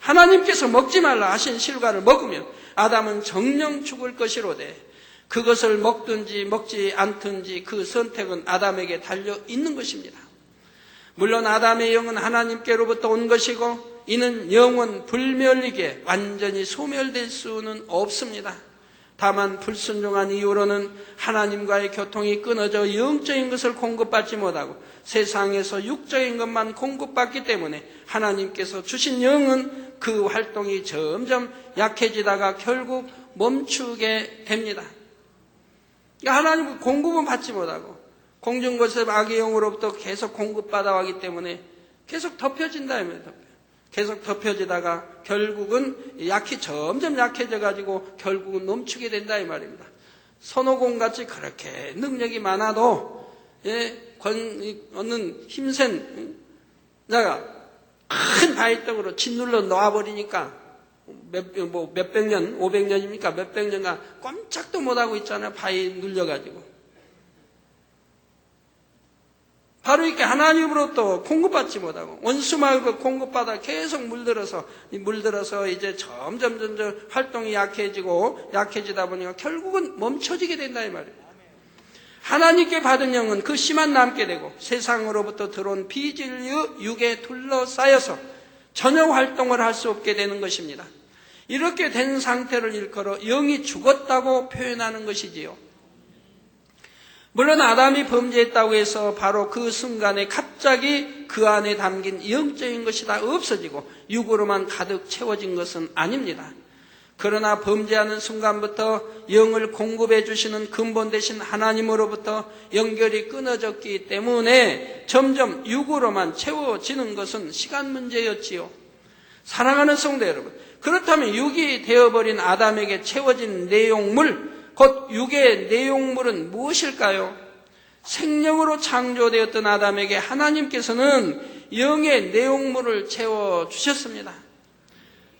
하나님께서 먹지 말라 하신 실과를 먹으면 아담은 정령 죽을 것이로되 그것을 먹든지 먹지 않든지 그 선택은 아담에게 달려 있는 것입니다. 물론 아담의 영은 하나님께로부터 온 것이고 이는 영원 불멸리게 완전히 소멸될 수는 없습니다. 다만 불순종한 이후로는 하나님과의 교통이 끊어져 영적인 것을 공급받지 못하고 세상에서 육적인 것만 공급받기 때문에 하나님께서 주신 영은 그 활동이 점점 약해지다가 결국 멈추게 됩니다. 그러니까 하나님 공급은 받지 못하고 공중보습 악의 영으로부터 계속 공급받아 왔기 때문에 계속 덮여진다. 계속 덮여지다가 결국은 점점 약해져가지고 결국은 넘치게 된다 이 말입니다. 손오공같이 그렇게 능력이 많아도 얻는 힘센 자가 큰 바위떡으로 짓눌러 놓아버리니까 몇백 년, 500년입니까? 몇백 년간 꼼짝도 못하고 있잖아요. 바위 눌려가지고. 바로 이렇게 하나님으로부터 공급받지 못하고 원수마귀로 공급받아 계속 물들어서 이제 점점 활동이 약해지다 보니까 결국은 멈춰지게 된다 이 말이에요. 하나님께 받은 영은 그 씨만 남게 되고 세상으로부터 들어온 비진리의 육에 둘러싸여서 전혀 활동을 할 수 없게 되는 것입니다. 이렇게 된 상태를 일컬어 영이 죽었다고 표현하는 것이지요. 물론 아담이 범죄했다고 해서 바로 그 순간에 갑자기 그 안에 담긴 영적인 것이 다 없어지고 육으로만 가득 채워진 것은 아닙니다. 그러나 범죄하는 순간부터 영을 공급해 주시는 근본 되신 하나님으로부터 연결이 끊어졌기 때문에 점점 육으로만 채워지는 것은 시간 문제였지요. 사랑하는 성도 여러분, 그렇다면 육이 되어버린 아담에게 채워진 내용물, 곧 육의 내용물은 무엇일까요? 생명으로 창조되었던 아담에게 하나님께서는 영의 내용물을 채워주셨습니다.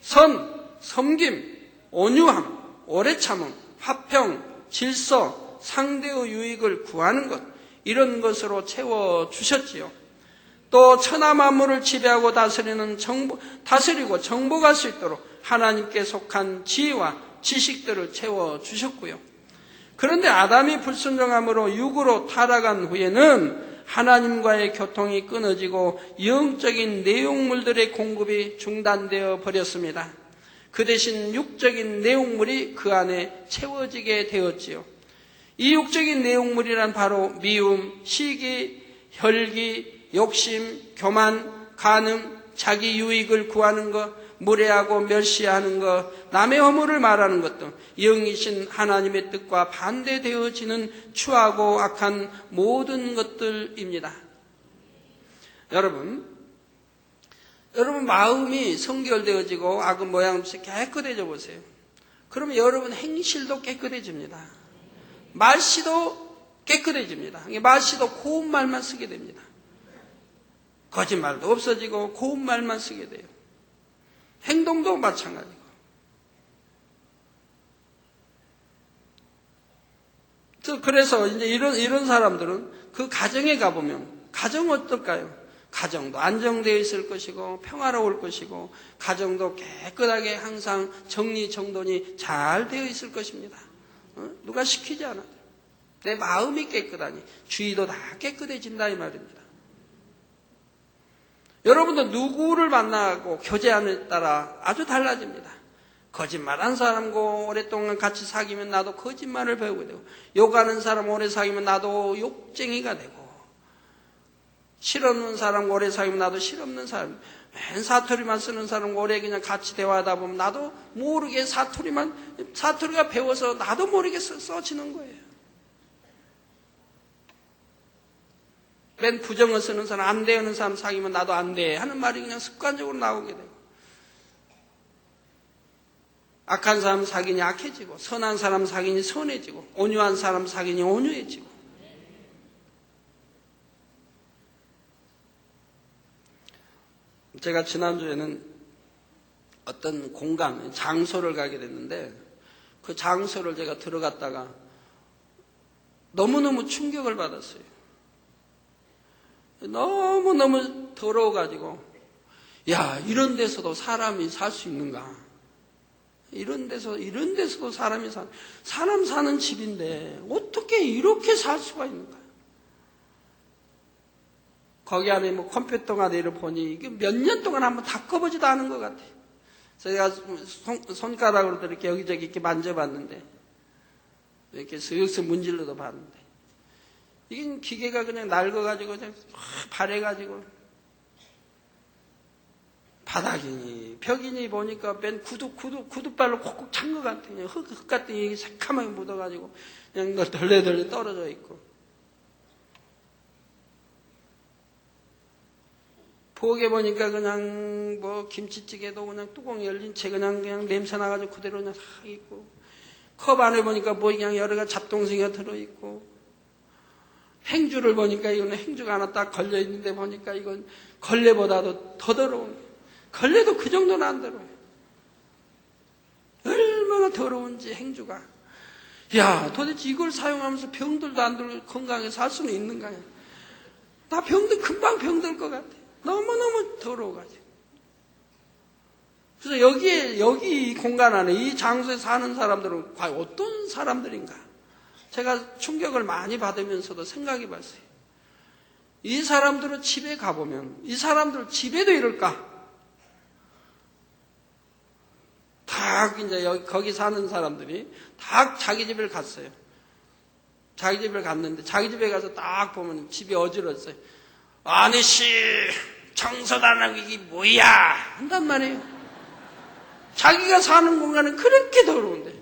선, 섬김, 온유함, 오래 참음, 화평, 질서, 상대의 유익을 구하는 것, 이런 것으로 채워주셨지요. 또 천하 만물을 지배하고 다스리고 정복할 수 있도록 하나님께 속한 지혜와 지식들을 채워주셨고요. 그런데 아담이 불순종함으로 육으로 타락한 후에는 하나님과의 교통이 끊어지고 영적인 내용물들의 공급이 중단되어 버렸습니다. 그 대신 육적인 내용물이 그 안에 채워지게 되었지요. 이 육적인 내용물이란 바로 미움, 시기, 혈기, 욕심, 교만, 간음, 자기 유익을 구하는 것, 무례하고 멸시하는 것, 남의 허물을 말하는 것 등 영이신 하나님의 뜻과 반대되어지는 추하고 악한 모든 것들입니다. 여러분 마음이 성결되어지고 악은 모양없이 깨끗해져 보세요. 그러면 여러분 행실도 깨끗해집니다. 말씨도 깨끗해집니다. 말씨도 고운 말만 쓰게 됩니다. 거짓말도 없어지고 고운 말만 쓰게 돼요. 행동도 마찬가지고. 그래서 이제 이런 사람들은 그 가정에 가보면, 가정 어떨까요? 가정도 안정되어 있을 것이고, 평화로울 것이고, 가정도 깨끗하게 항상 정리정돈이 잘 되어 있을 것입니다. 누가 시키지 않아도. 내 마음이 깨끗하니 주위도 다 깨끗해진다 이 말입니다. 여러분도 누구를 만나고 교제함에 따라 아주 달라집니다. 거짓말한 사람과 오랫동안 같이 사귀면 나도 거짓말을 배우게 되고, 욕하는 사람 오래 사귀면 나도 욕쟁이가 되고, 실없는 사람과 오래 사귀면 나도 실없는 사람, 맨 사투리만 쓰는 사람과 오래 그냥 같이 대화하다 보면 나도 모르게 사투리가 배워서 나도 모르게 써지는 거예요. 맨 부정을 쓰는 사람, 안 되는 사람 사귀면 나도 안 돼 하는 말이 그냥 습관적으로 나오게 되고, 악한 사람 사귀니 악해지고, 선한 사람 사귀니 선해지고, 온유한 사람 사귀니 온유해지고. 제가 지난주에는 어떤 공간, 장소를 가게 됐는데, 그 장소를 제가 들어갔다가 너무너무 충격을 받았어요. 너무너무 더러워가지고, 야, 이런 데서도 사람이 살 수 있는가? 이런 데서도 사람 사는 집인데 어떻게 이렇게 살 수가 있는가? 거기 안에 뭐 컴퓨터가 내려보니 이게 몇 년 동안 한번 닦아보지도 않은 것 같아요. 제가 손가락으로 이렇게 여기저기 이렇게 만져봤는데, 이렇게 슬슬 문질러도 봤는데, 이게 기계가 그냥 낡아가지고 그냥 발해가지고 바닥이니 벽이니 보니까 맨 구두발로 콕콕 찬 것 같아. 그냥 흙 같은 게 새카맣게 묻어가지고 그냥 덜레덜레 떨어져 있고. 부엌에 보니까 그냥 뭐 김치찌개도 그냥 뚜껑 열린 채 그냥 냄새 나가지고 그대로 그냥 싹 있고, 컵 안에 보니까 뭐 그냥 여러 가지 잡동생이가 들어있고, 행주를 보니까 이거는 행주가 하나 딱 걸려 있는데 보니까 이건 걸레보다도 더 더러운, 걸레도 그 정도는 안 더러워요. 얼마나 더러운지 행주가. 야, 도대체 이걸 사용하면서 병들도 안 들고 건강하게 살 수는 있는가? 나 금방 병들 것 같아. 너무너무 더러워가지고. 그래서 여기 이 공간 안에, 이 장소에 사는 사람들은 과연 어떤 사람들인가? 제가 충격을 많이 받으면서도 생각해 봤어요. 이 사람들은 집에 가보면, 이 사람들 집에도 이럴까? 다 이제 거기 사는 사람들이 다 자기 집을 갔어요. 자기 집을 갔는데, 자기 집에 가서 딱 보면 집이 어지러웠어요. 아내씨, 청소도 안 하고 이게 뭐야? 한단 말이에요. 자기가 사는 공간은 그렇게 더러운데.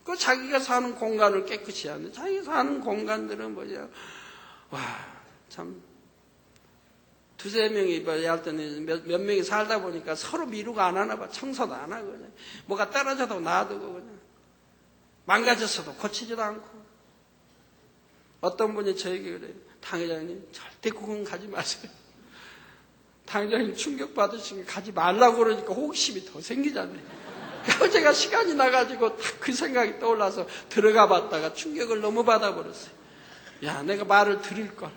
그 자기가 사는 공간을 깨끗이 하는데, 자기가 사는 공간들은 뭐냐. 와, 참. 두세 명이 할 때는 몇 명이 살다 보니까 서로 미루가 안 하나 봐. 청소도 안 하고 그냥. 뭐가 떨어져도 놔두고 그냥. 망가졌어도 고치지도 않고. 어떤 분이 저에게 그래요. 당회장님, 절대 그건 가지 마세요. 당회장님 충격받으시니까 가지 말라고 그러니까 호기심이 더 생기잖아요. 그래서 제가 시간이 나가지고 딱 그 생각이 떠올라서 들어가 봤다가 충격을 너무 받아버렸어요. 야, 내가 말을 들을걸.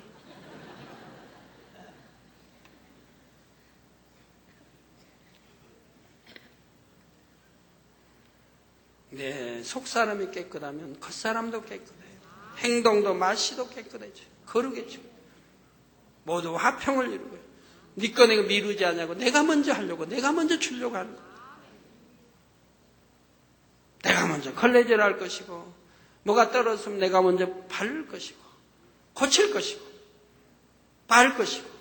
네, 속사람이 깨끗하면 겉사람도 깨끗해요. 행동도 말씨도 깨끗해져요. 거룩해져. 모두 화평을 이루고요. 니꺼 내가 미루지 않냐고, 내가 먼저 하려고, 내가 먼저 주려고 하는 거예요. 내가 먼저 걸레질 할 것이고, 뭐가 떨어졌으면 내가 먼저 바를 것이고, 고칠 것이고, 바를 것이고,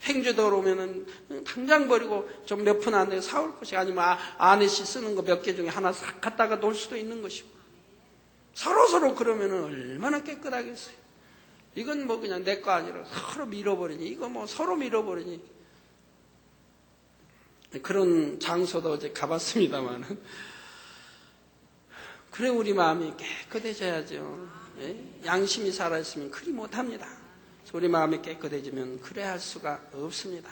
행주도로 오면은 당장 버리고 좀 몇 푼 안에 사올 것이고, 아니면 아내씨 쓰는 거 몇 개 중에 하나 싹 갖다가 놓을 수도 있는 것이고, 서로 그러면은 얼마나 깨끗하겠어요. 이건 뭐 그냥 내 거 아니라 서로 밀어버리니, 이거 뭐 서로 밀어버리니. 그런 장소도 어제 가봤습니다만은. 그래 우리 마음이 깨끗해져야죠. 예? 양심이 살아있으면 그리 못합니다. 우리 마음이 깨끗해지면 그래 할 수가 없습니다.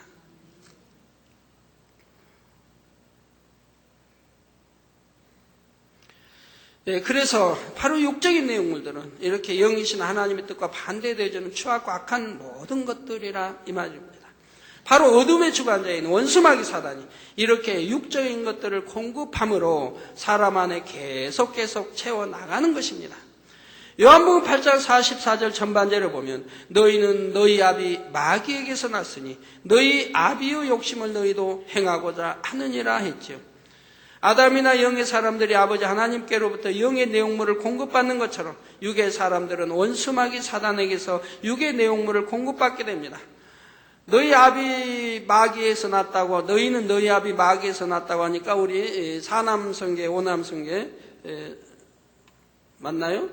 예, 그래서 바로 육적인 내용물들은 이렇게 영이신 하나님의 뜻과 반대되어지는 추악과 악한 모든 것들이라 이 말입니다. 바로 어둠의 주관자인 원수마귀 사단이 이렇게 육적인 것들을 공급함으로 사람 안에 계속 채워나가는 것입니다. 요한복음 8장 44절 전반절을 보면 너희는 너희 아비 마귀에게서 났으니 너희 아비의 욕심을 너희도 행하고자 하느니라 했지요. 아담이나 영의 사람들이 아버지 하나님께로부터 영의 내용물을 공급받는 것처럼 육의 사람들은 원수마귀 사단에게서 육의 내용물을 공급받게 됩니다. 너희 아비 마귀에서 났다고, 너희는 너희 아비 마귀에서 났다고 하니까 우리 4남성계 5남성계 맞나요?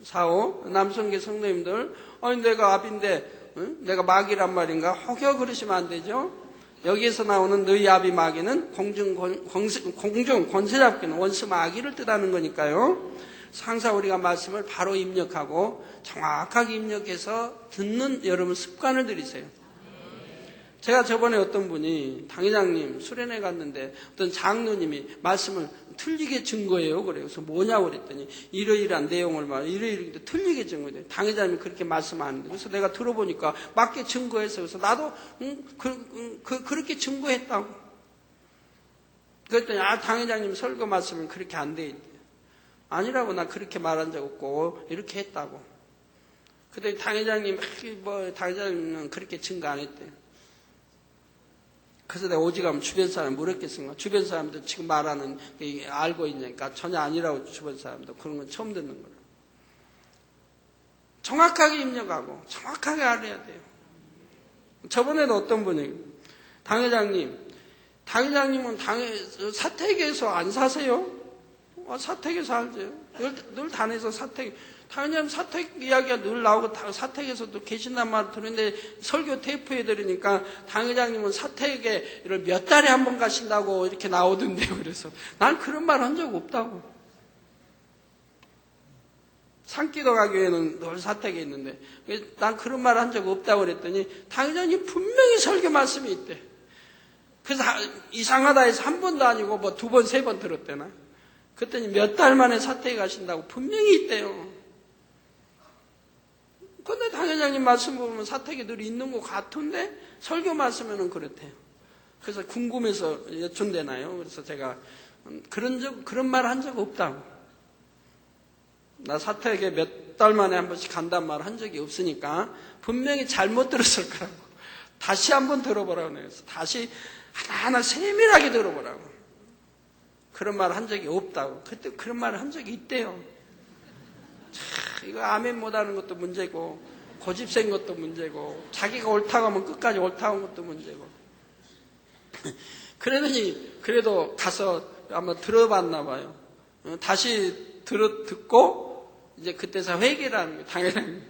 4호 남성계 성도님들, 아니 내가 아비인데 내가 마귀란 말인가? 혹여 그러시면 안 되죠. 여기에서 나오는 너희 아비 마귀는 공중 권세 잡기는 원수 마귀를 뜻하는 거니까요. 항상 우리가 말씀을 바로 입력하고 정확하게 입력해서 듣는 여러분 습관을 들이세요. 제가 저번에 어떤 분이 당회장님 수련회 갔는데 어떤 장로님이 말씀을 틀리게 증거해요. 그래요. 그래서 뭐냐고 그랬더니 이러이러한 내용을 이러이러한데 틀리게 증거해요. 당회장님이 그렇게 말씀하는데 그래서 내가 들어보니까 맞게 증거해서 그래서 나도 그렇게 증거했다고. 그랬더니 당회장님 설교 말씀은 그렇게 안 돼 있대요. 아니라고, 나 그렇게 말한 적 없고 이렇게 했다고. 그랬더니 당회장님은 그렇게 증거 안 했대요. 그래서 내가 오직하면 주변 사람 물었겠습니까? 주변 사람들 지금 말하는 알고 있냐니까 전혀 아니라고. 주변 사람도 그런 건 처음 듣는 거예요. 정확하게 입력하고 정확하게 알아야 돼요. 저번에도 어떤 분이 당회장님은 사택에서 안 사세요? 사택에서 알죠. 늘 단에서 사택. 당연히 사택 이야기가 늘 나오고 사택에서도 계신단 말을 들었는데 설교 테이프에 들으니까 당회장님은 사택에 몇 달에 한 번 가신다고 이렇게 나오던데요. 그래서 난 그런 말 한 적 없다고. 산기도 가교회는 늘 사택에 있는데 난 그런 말 한 적 없다고 그랬더니 당회장님 분명히 설교 말씀이 있대. 그래서 이상하다 해서 한 번도 아니고 뭐 2번, 3번 들었대나. 그랬더니 몇 달 만에 사택에 가신다고 분명히 있대요. 근데 당회장님 말씀 보면 사택에 늘 있는 것 같은데 설교 말씀에는 그렇대요. 그래서 궁금해서 여쭌대나요? 그래서 제가 그런 말 한 적 없다고. 나 사택에 몇 달 만에 한 번씩 간단 말 한 적이 없으니까 분명히 잘못 들었을 거라고. 다시 한번 들어보라고 해서 다시 하나하나 세밀하게 들어보라고. 그런 말 한 적이 없다고. 그때 그런 말을 한 적이 있대요. 이거 아멘 못하는 것도 문제고 고집센 것도 문제고 자기가 옳다고 하면 끝까지 옳다고 하는 것도 문제고. 그러더니 그래도 가서 한번 들어봤나 봐요. 다시 듣고 이제 그때서 회개라는 거예요. 당회장님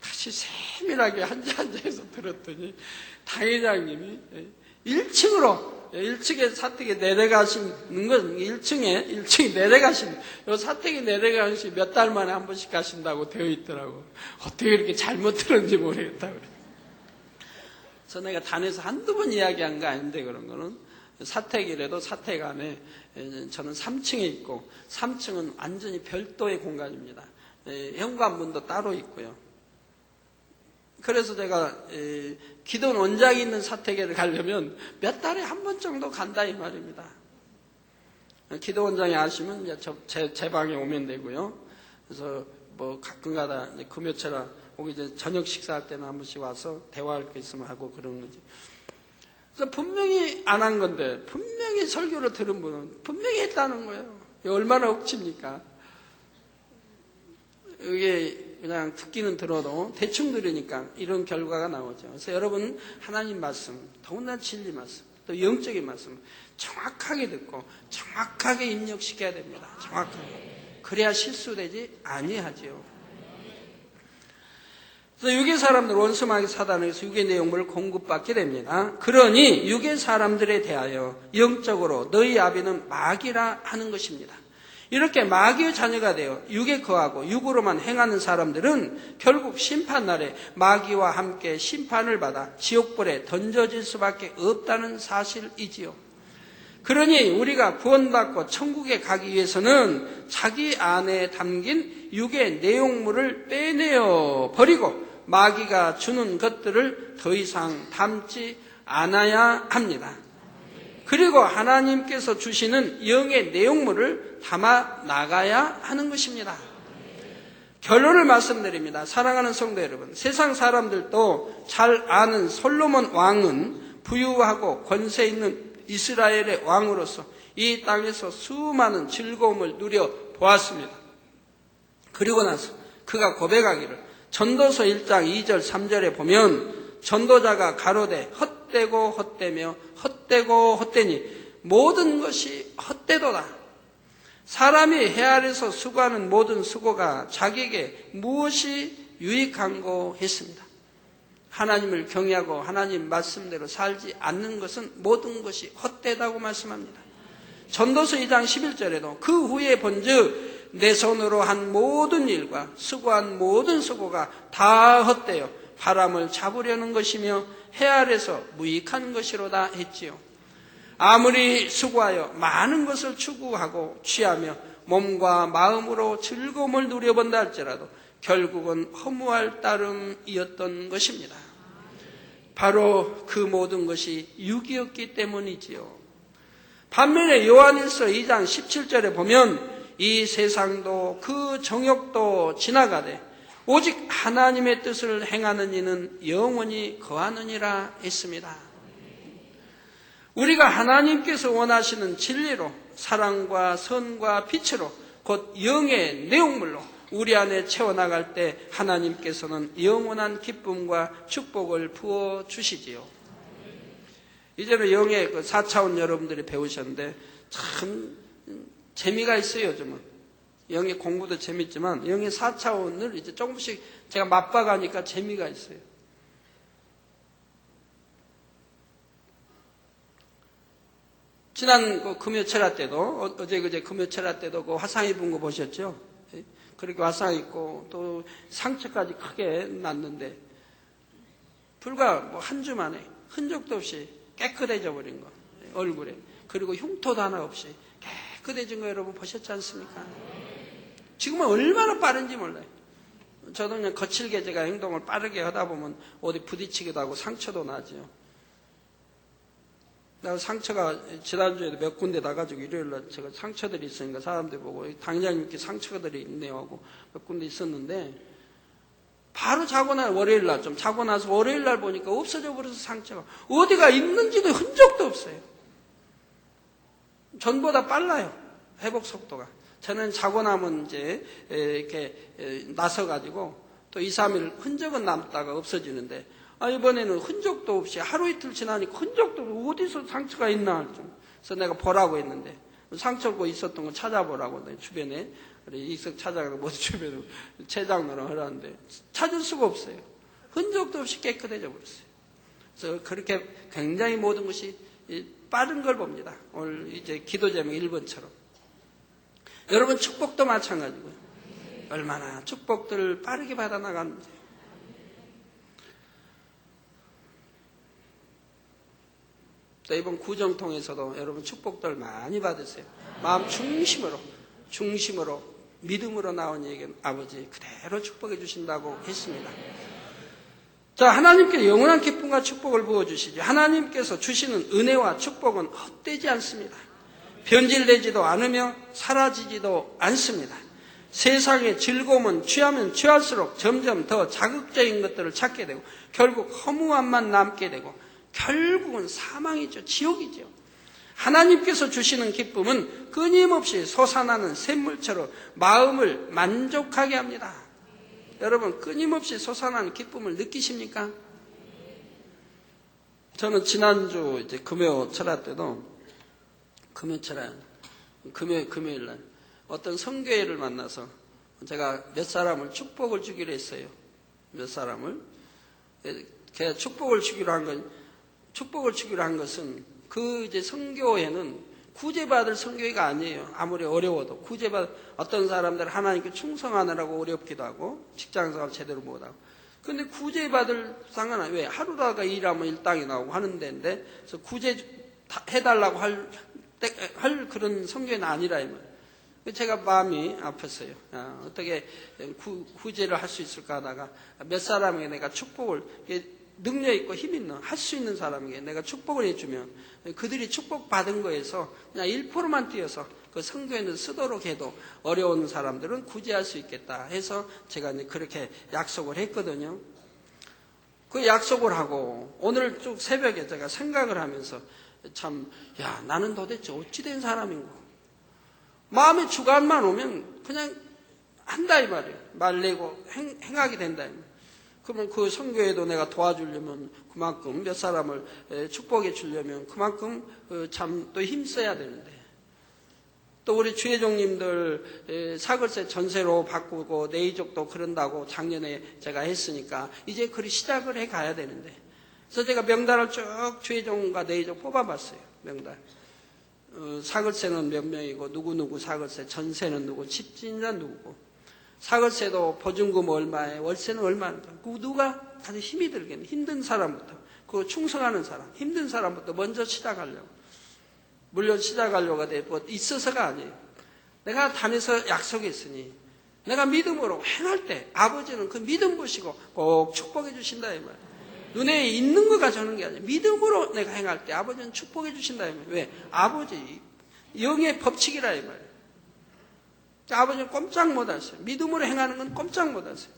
다시 세밀하게 한자해서 들었더니 당회장님이 1층에 사택에 내려가시는 건 1층에 내려가시는, 요 사택에 내려가시 몇 달 만에 한 번씩 가신다고 되어 있더라고. 어떻게 이렇게 잘못 들었는지 모르겠다 그래. 그래서 내가 단에서 한두 번 이야기한 거 아닌데 그런 거는 사택이라도 사택 안에 저는 3층에 있고 3층은 완전히 별도의 공간입니다. 현관문도 따로 있고요. 그래서 제가 기도원 원장이 있는 사택에 가려면 몇 달에 한 번 정도 간다 이 말입니다. 기도원장이 아시면 이제 제 방에 오면 되고요. 그래서 뭐 가끔가다 금요철에 오기 전에 저녁 식사할 때는 한 번씩 와서 대화할 거 있으면 하고 그런 거지. 그래서 분명히 안 한 건데 분명히 설교를 들은 분은 분명히 했다는 거예요. 얼마나 억지입니까? 이게 그냥 듣기는 들어도 대충 들으니까 이런 결과가 나오죠. 그래서 여러분 하나님 말씀, 더군다나 진리 말씀, 또 영적인 말씀 정확하게 듣고 정확하게 입력시켜야 됩니다. 정확하게. 그래야 실수되지 아니하지요. 그래서 육의 사람들 원수마귀 사단에서 육의 내용물을 공급받게 됩니다. 그러니 육의 사람들에 대하여 영적으로 너희 아비는 마귀라 하는 것입니다. 이렇게 마귀의 자녀가 되어 육에 거하고 육으로만 행하는 사람들은 결국 심판날에 마귀와 함께 심판을 받아 지옥불에 던져질 수밖에 없다는 사실이지요. 그러니 우리가 구원받고 천국에 가기 위해서는 자기 안에 담긴 육의 내용물을 빼내어 버리고 마귀가 주는 것들을 더 이상 담지 않아야 합니다. 그리고 하나님께서 주시는 영의 내용물을 담아 나가야 하는 것입니다. 결론을 말씀드립니다. 사랑하는 성도 여러분, 세상 사람들도 잘 아는 솔로몬 왕은 부유하고 권세 있는 이스라엘의 왕으로서 이 땅에서 수많은 즐거움을 누려 보았습니다. 그리고 나서 그가 고백하기를 전도서 1장 2절 3절에 보면 전도자가 가로되 헛되고 헛되며 헛되고 헛되니 모든 것이 헛되도다. 사람이 해 아래서 수고하는 모든 수고가 자기에게 무엇이 유익한고 했습니다. 하나님을 경외하고 하나님 말씀대로 살지 않는 것은 모든 것이 헛되다고 말씀합니다. 전도서 2장 11절에도 그 후에 본즉 내 손으로 한 모든 일과 수고한 모든 수고가 다 헛되어 바람을 잡으려는 것이며 해 아래서 무익한 것이로다 했지요. 아무리 수고하여 많은 것을 추구하고 취하며 몸과 마음으로 즐거움을 누려본다 할지라도 결국은 허무할 따름이었던 것입니다. 바로 그 모든 것이 육이었기 때문이지요. 반면에 요한일서 2장 17절에 보면 이 세상도 그 정욕도 지나가되 오직 하나님의 뜻을 행하는 이는 영원히 거하느니라 했습니다. 우리가 하나님께서 원하시는 진리로 사랑과 선과 빛으로 곧 영의 내용물로 우리 안에 채워나갈 때 하나님께서는 영원한 기쁨과 축복을 부어주시지요. 이제는 영의 그 4차원 여러분들이 배우셨는데 참 재미가 있어요. 요즘은 영의 공부도 재밌지만 영의 4차원을 이제 조금씩 제가 맛봐가니까 재미가 있어요. 지난 그 금요철야 때도 어제 그제 금요철야 때도 그 화상 입은 거 보셨죠? 그렇게 화상 입고 또 상처까지 크게 났는데 불과 뭐 한 주 만에 흔적도 없이 깨끗해져 버린 거 얼굴에. 그리고 흉터도 하나 없이 깨끗해진 거 여러분 보셨지 않습니까? 지금은 얼마나 빠른지 몰라요. 저도 그냥 거칠게 제가 행동을 빠르게 하다 보면 어디 부딪히기도 하고 상처도 나죠. 나 상처가 지난주에도 몇 군데 나가지고 일요일날 제가 상처들이 있으니까 사람들 보고 당장님께 상처들이 있네요 하고 몇 군데 있었는데 바로 자고 나 월요일날 좀 자고 나서 월요일날 보니까 없어져 버려서 상처가 어디가 있는지도 흔적도 없어요. 전보다 빨라요. 회복 속도가. 저는 자고 나면 이제 이렇게 나서가지고 또 2, 3일 흔적은 남다가 없어지는데 이번에는 흔적도 없이 하루 이틀 지나니까 흔적도 없이 어디서 상처가 있나 그래서 내가 보라고 했는데 상처가 있었던 거 찾아보라고 주변에 이석 찾아가서 모두 주변에 최장로랑 하라는데 찾을 수가 없어요. 흔적도 없이 깨끗해져 버렸어요. 그래서 그렇게 굉장히 모든 것이 빠른 걸 봅니다. 오늘 이제 기도 제목 1번처럼 여러분 축복도 마찬가지고요. 얼마나 축복들을 빠르게 받아나가는지. 또 이번 구정 통해서도 여러분 축복들 많이 받으세요. 마음 중심으로 믿음으로 나온 얘기는 아버지 그대로 축복해 주신다고 했습니다. 자, 하나님께 영원한 기쁨과 축복을 부어주시죠. 하나님께서 주시는 은혜와 축복은 헛되지 않습니다. 변질되지도 않으며 사라지지도 않습니다. 세상의 즐거움은 취하면 취할수록 점점 더 자극적인 것들을 찾게 되고 결국 허무함만 남게 되고 결국은 사망이죠. 지옥이죠. 하나님께서 주시는 기쁨은 끊임없이 솟아나는 샘물처럼 마음을 만족하게 합니다. 여러분 끊임없이 솟아나는 기쁨을 느끼십니까? 저는 지난주 이제 금요 철야 때도 금요일 날 어떤 선교회를 만나서 제가 몇 사람을 축복을 주기로 했어요. 몇 사람을. 제가 축복을 주기로 한 것은 그 이제 선교회는 구제받을 선교회가 아니에요. 아무리 어려워도 어떤 사람들 하나님께 충성하느라고 어렵기도 하고 직장생활 제대로 못하고. 근데 구제받을 상관은 왜? 하루다가 일하면 일당이 나오고 하는 데인데 그래서 구제해달라고 할 그런 선교회는 아니라 이 말이에요. 제가 마음이 아팠어요. 어떻게 구제를 할 수 있을까 하다가 몇 사람에게 내가 축복을 능력 있고 힘 있는 할 수 있는 사람에게 내가 축복을 해주면 그들이 축복받은 거에서 그냥 1%만 띄어서 그 선교에는 쓰도록 해도 어려운 사람들은 구제할 수 있겠다 해서 제가 이제 그렇게 약속을 했거든요. 그 약속을 하고 오늘 쭉 새벽에 제가 생각을 하면서 나는 도대체 어찌된 사람인고. 마음의 주관만 오면 그냥 한다 이 말이에요. 말 내고 행하게 된다 이 말이에요. 그러면 그 선교에도 내가 도와주려면 그만큼 몇 사람을 축복해 주려면 그만큼 참 또 힘써야 되는데 또 우리 주회종님들 사글세 전세로 바꾸고 내이족도 그런다고 작년에 제가 했으니까 이제 그리 시작을 해 가야 되는데 그래서 제가 명단을 쭉 주회종과 내이족 뽑아봤어요. 명단. 사글세는 몇 명이고 누구 사글세, 전세는 누구, 집진자 누구고 사글세도 보증금 얼마에 월세는 얼마인가. 누가 가장 힘이 들겠네. 힘든 사람부터 그 충성하는 사람, 힘든 사람부터 먼저 시작하려고. 물론 시작하려고 있어서가 아니에요. 내가 단에서 약속했으니 내가 믿음으로 행할 때 아버지는 그 믿음 보시고 꼭 축복해 주신다 이 말이에요. 눈에 있는 거 가져오는 게 아니라 믿음으로 내가 행할 때 아버지는 축복해 주신다 이 말이에요. 왜? 아버지 영의 법칙이라 이 말이에요. 아버지는 꼼짝 못하세요. 믿음으로 행하는 건 꼼짝 못하세요.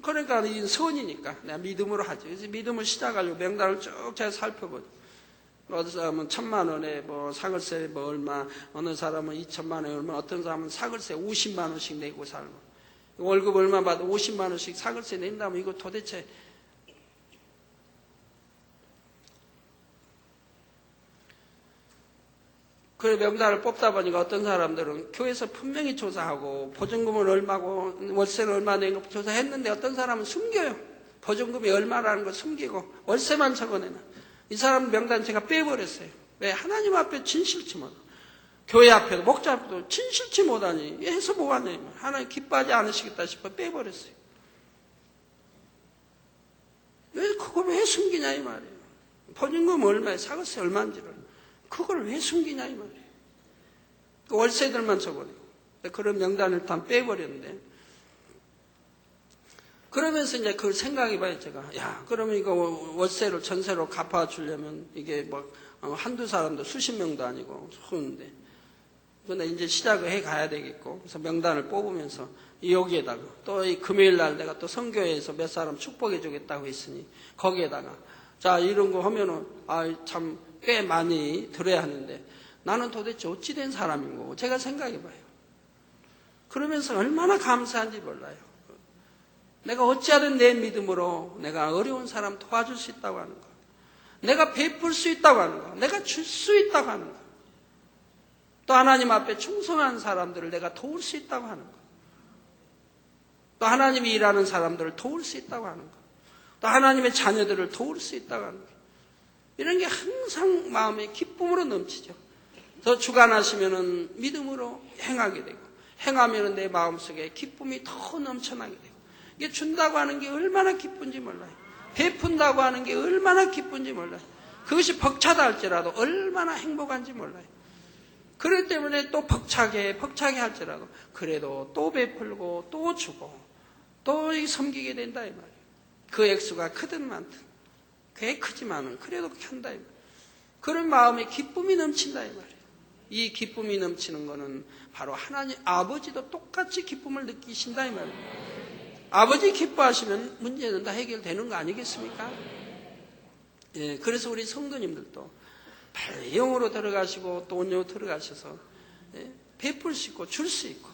그러니까 이 선이니까 내가 믿음으로 하죠. 그래서 믿음을 시작하려고 명단을 쭉 제가 살펴보죠. 어느 사람은 1,000만 원에 사글세 얼마, 어느 사람은 2,000만 원에 얼마, 어떤 사람은 사글세 50만 원씩 내고 살고 월급 얼마 받아 50만 원씩 사글세 낸다면 이거 도대체 그 명단을 뽑다 보니까 어떤 사람들은 교회에서 분명히 조사하고 보증금은 얼마고 월세는 얼마 낸 거 조사했는데 어떤 사람은 숨겨요. 보증금이 얼마라는 거 숨기고 월세만 적어내나. 이 사람 명단 제가 빼버렸어요. 왜? 하나님 앞에 진실치 못하고 교회 앞에도 목자 앞에도 진실치 못하니 해서 뭐하냐. 하나님 기뻐하지 않으시겠다 싶어 빼버렸어요. 그걸 왜 숨기냐 이 말이에요. 보증금 얼마에 사글세 얼마인지를 그걸 왜 숨기냐 이 말이에요. 그 월세들만 적어내고 그런 명단을 다 빼버렸는데 그러면서 이제 그걸 생각해봐요 제가. 그러면 이거 월세를 전세로 갚아주려면 이게 한두 사람도 수십 명도 아니고 좋은데 근데 이제 시작을 해 가야 되겠고 그래서 명단을 뽑으면서 여기에다가 또 이 금요일 날 내가 또 선교회에서 몇 사람 축복해 주겠다고 했으니 거기에다가 자 이런 거 하면은 참 꽤 많이 들어야 하는데 나는 도대체 어찌된 사람인고 제가 생각해봐요. 그러면서 얼마나 감사한지 몰라요. 내가 어찌하든 내 믿음으로 내가 어려운 사람 도와줄 수 있다고 하는 거, 내가 베풀 수 있다고 하는 거, 내가 줄 수 있다고 하는 거, 또 하나님 앞에 충성한 사람들을 내가 도울 수 있다고 하는 거, 또 하나님이 일하는 사람들을 도울 수 있다고 하는 거, 또 하나님의 자녀들을 도울 수 있다고 하는 거, 이런 게 항상 마음의 기쁨으로 넘치죠. 더 주관하시면은 믿음으로 행하게 되고 행하면은 내 마음속에 기쁨이 더 넘쳐나게 되고 이게 준다고 하는 게 얼마나 기쁜지 몰라요. 베푼다고 하는 게 얼마나 기쁜지 몰라요. 그것이 벅차다 할지라도 얼마나 행복한지 몰라요. 그렇기 때문에 또 벅차게 할지라도 그래도 또 베풀고 또 주고 또 섬기게 된다 이 말이에요. 그 액수가 크든 많든 꽤 크지만은 그래도 그렇게 한다 이 말이에요. 그런 마음에 기쁨이 넘친다 이 말이에요. 이 기쁨이 넘치는 것은 바로 하나님 아버지도 똑같이 기쁨을 느끼신다 이 말이에요. 아버지 기뻐하시면 문제는 다 해결되는 거 아니겠습니까? 예, 그래서 우리 성도님들도 빨리 영으로 들어가시고 또 온유로 들어가셔서 베풀 수 있고 줄 수 있고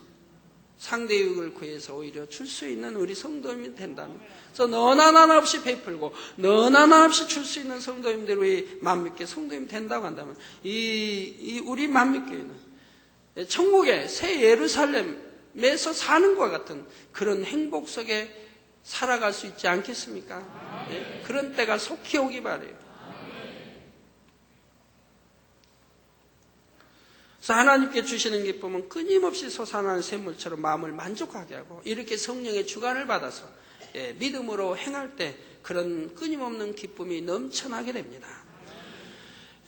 상대의 의를 구해서 오히려 줄 수 있는 우리 성도님이 된다면, 그래서 너나 나나 없이 베풀고 너나 나나 없이 줄 수 있는 성도님들, 우리 만민교회 성도님 된다고 한다면 우리 만민교회는 천국의 새 예루살렘에서 사는 것과 같은 그런 행복 속에 살아갈 수 있지 않겠습니까? 예? 그런 때가 속히 오기 바라요. 그래서 하나님께 주시는 기쁨은 끊임없이 솟아나는 샘물처럼 마음을 만족하게 하고, 이렇게 성령의 주관을 받아서 믿음으로 행할 때 그런 끊임없는 기쁨이 넘쳐나게 됩니다.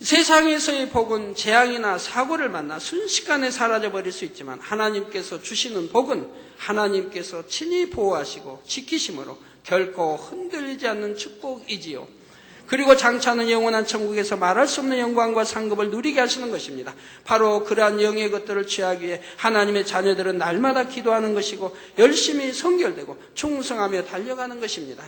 세상에서의 복은 재앙이나 사고를 만나 순식간에 사라져버릴 수 있지만, 하나님께서 주시는 복은 하나님께서 친히 보호하시고 지키심으로 결코 흔들리지 않는 축복이지요. 그리고 장차는 영원한 천국에서 말할 수 없는 영광과 상급을 누리게 하시는 것입니다. 바로 그러한 영의 것들을 취하기 위해 하나님의 자녀들은 날마다 기도하는 것이고 열심히 성결되고 충성하며 달려가는 것입니다.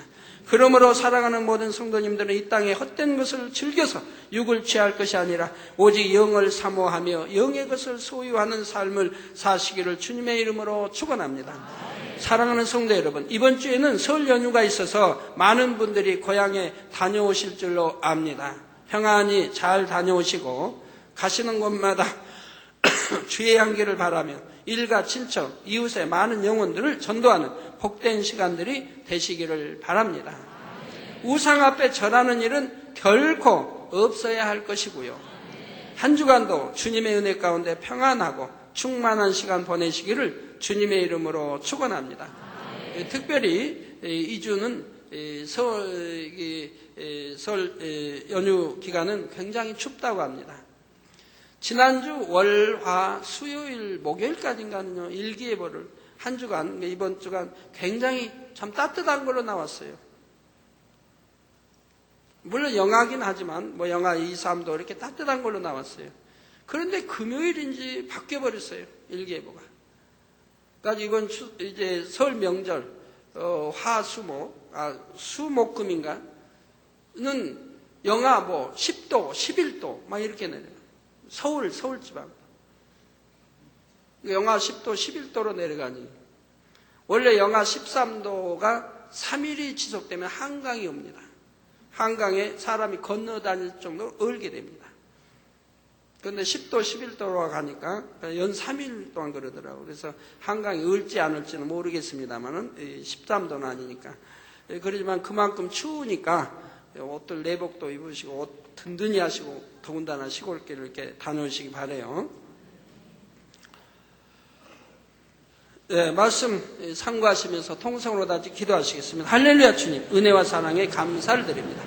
그러므로 사랑하는 모든 성도님들은 이 땅의 헛된 것을 즐겨서 육을 취할 것이 아니라 오직 영을 사모하며 영의 것을 소유하는 삶을 사시기를 주님의 이름으로 축원합니다. 사랑하는 성도 여러분, 이번 주에는 설 연휴가 있어서 많은 분들이 고향에 다녀오실 줄로 압니다. 평안히 잘 다녀오시고 가시는 곳마다 주의 향기를 바라며 일가 친척 이웃의 많은 영혼들을 전도하는 복된 시간들이 되시기를 바랍니다. 우상 앞에 절하는 일은 결코 없어야 할 것이고요. 한 주간도 주님의 은혜 가운데 평안하고 충만한 시간 보내시기를 주님의 이름으로 축원합니다. 특별히 이 주는 설 연휴 기간은 굉장히 춥다고 합니다. 지난주 월, 화, 수요일, 목요일까지인가는요, 일기예보를 한 주간, 이번 주간 굉장히 참 따뜻한 걸로 나왔어요. 물론 영하긴 하지만 영하 2, 3도 이렇게 따뜻한 걸로 나왔어요. 그런데 금요일인지 바뀌어버렸어요, 일기예보가. 그러니까 이번 이제 설 명절, 수목금인가는 영하 10도, 11도 막 이렇게 내려요. 서울 지방. 영하 10도, 11도로 내려가니 원래 영하 13도가 3일이 지속되면 한강이 옵니다. 한강에 사람이 건너 다닐 정도로 얼게 됩니다. 그런데 10도, 11도로 가니까 연 3일 동안 그러더라고요. 그래서 한강이 얼지 않을지는 모르겠습니다만은 13도는 아니니까. 그러지만 그만큼 추우니까 옷들 내복도 입으시고 옷 든든히 하시고 더군다나 시골길을 이렇게 다녀오시기 바라요. 네, 말씀 상고하시면서 통성으로 다시 기도하시겠습니다. 할렐루야. 주님, 은혜와 사랑에 감사를 드립니다.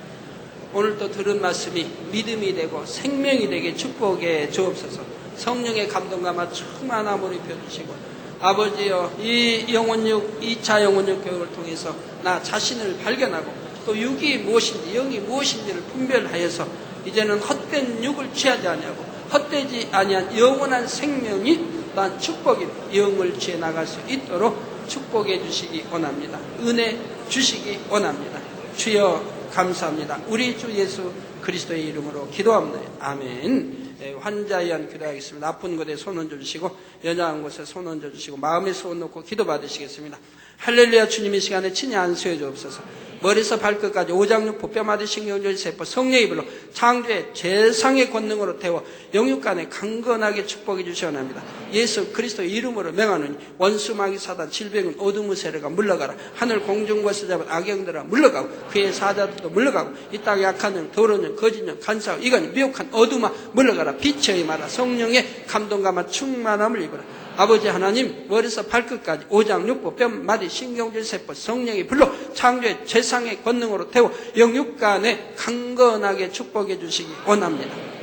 오늘 또 들은 말씀이 믿음이 되고 생명이 되게 축복해 주옵소서. 성령의 감동과 충만함으로 입혀주시고, 아버지여, 이 영혼육 2차 영혼육 교육을 통해서 나 자신을 발견하고 또 육이 무엇인지 영이 무엇인지를 분별하여서 이제는 헛된 육을 취하지 아니하고 헛되지 아니한 영원한 생명이 난 축복인 영을 취해 나갈 수 있도록 축복해 주시기 원합니다. 은혜 주시기 원합니다. 주여 감사합니다. 우리 주 예수 그리스도의 이름으로 기도합니다. 아멘. 환자에 의한 기도하겠습니다. 아픈 곳에 손 얹어주시고 연약한 곳에 손 얹어주시고 마음에 손 놓고 기도 받으시겠습니다. 할렐루야. 주님의 시간에 친히 안수해 주옵소서. 머리에서 발끝까지 오장육부 뼈마디 신경절 세포 성령의 불로 창조의 최상의 권능으로 태워 영육간에 강건하게 축복해 주시옵나이다. 예수 그리스도의 이름으로 명하노니 원수 마귀 사단 질병은 어둠의 세력가 물러가라. 하늘 공중과서 잡은 악영들아 물러가고 그의 사자들도 물러가고 이 땅의 악한 영 더러운 영 거짓 영 간사하고 이간 미혹한 어둠아 물러가라. 빛의 마라. 성령의 감동감과 충만함을 입어라. 아버지 하나님, 머리에서 발끝까지 오장육부 뼈마디 신경질 세포 성령의 불로 창조의 최상의 권능으로 태워 영육간에 강건하게 축복해 주시기 원합니다.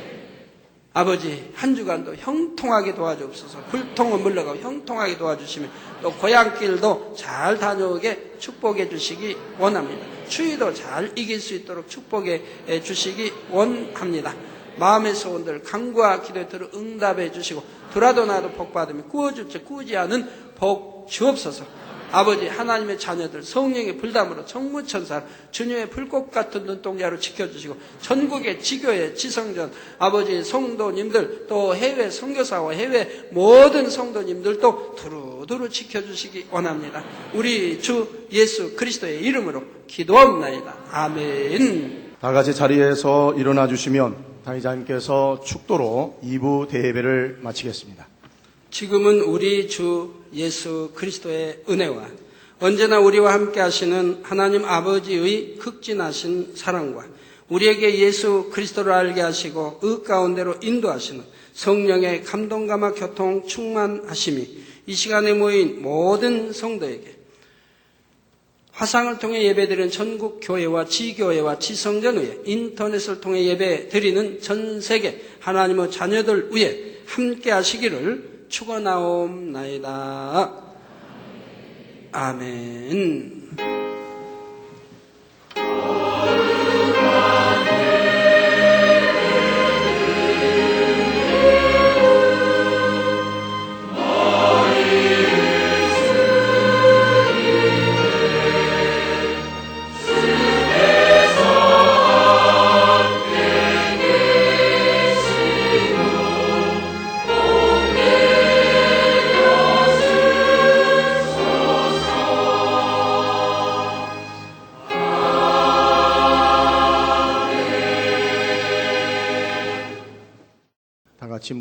아버지, 한 주간도 형통하게 도와주옵소서. 불통은 물러가고 형통하게 도와주시며 또 고향길도 잘 다녀오게 축복해 주시기 원합니다. 추위도 잘 이길 수 있도록 축복해 주시기 원합니다. 마음의 소원들 간구와 기도에 들어 응답해 주시고 들어도 나도 복 받으며 구워줄 줄 구우지 않은 복 주옵소서. 아버지, 하나님의 자녀들 성령의 불담으로 성무천사 주님의 불꽃 같은 눈동자로 지켜주시고 전국의 지교회 지성전 아버지 성도님들 또 해외 선교사와 해외 모든 성도님들도 두루두루 지켜주시기 원합니다. 우리 주 예수 그리스도의 이름으로 기도합나이다. 아멘. 다 같이 자리에서 일어나 주시면 당의자님께서 축도로 2부 대예배를 마치겠습니다. 지금은 우리 주 예수 그리스도의 은혜와 언제나 우리와 함께 하시는 하나님 아버지의 극진하신 사랑과 우리에게 예수 그리스도를 알게 하시고 의 가운데로 인도하시는 성령의 감동감화 교통 충만하심이 이 시간에 모인 모든 성도에게 화상을 통해 예배드리는 전국 교회와 지교회와 지성전 위에 인터넷을 통해 예배드리는 전 세계 하나님의 자녀들 위에 함께 하시기를 축원하옵나이다. 아멘.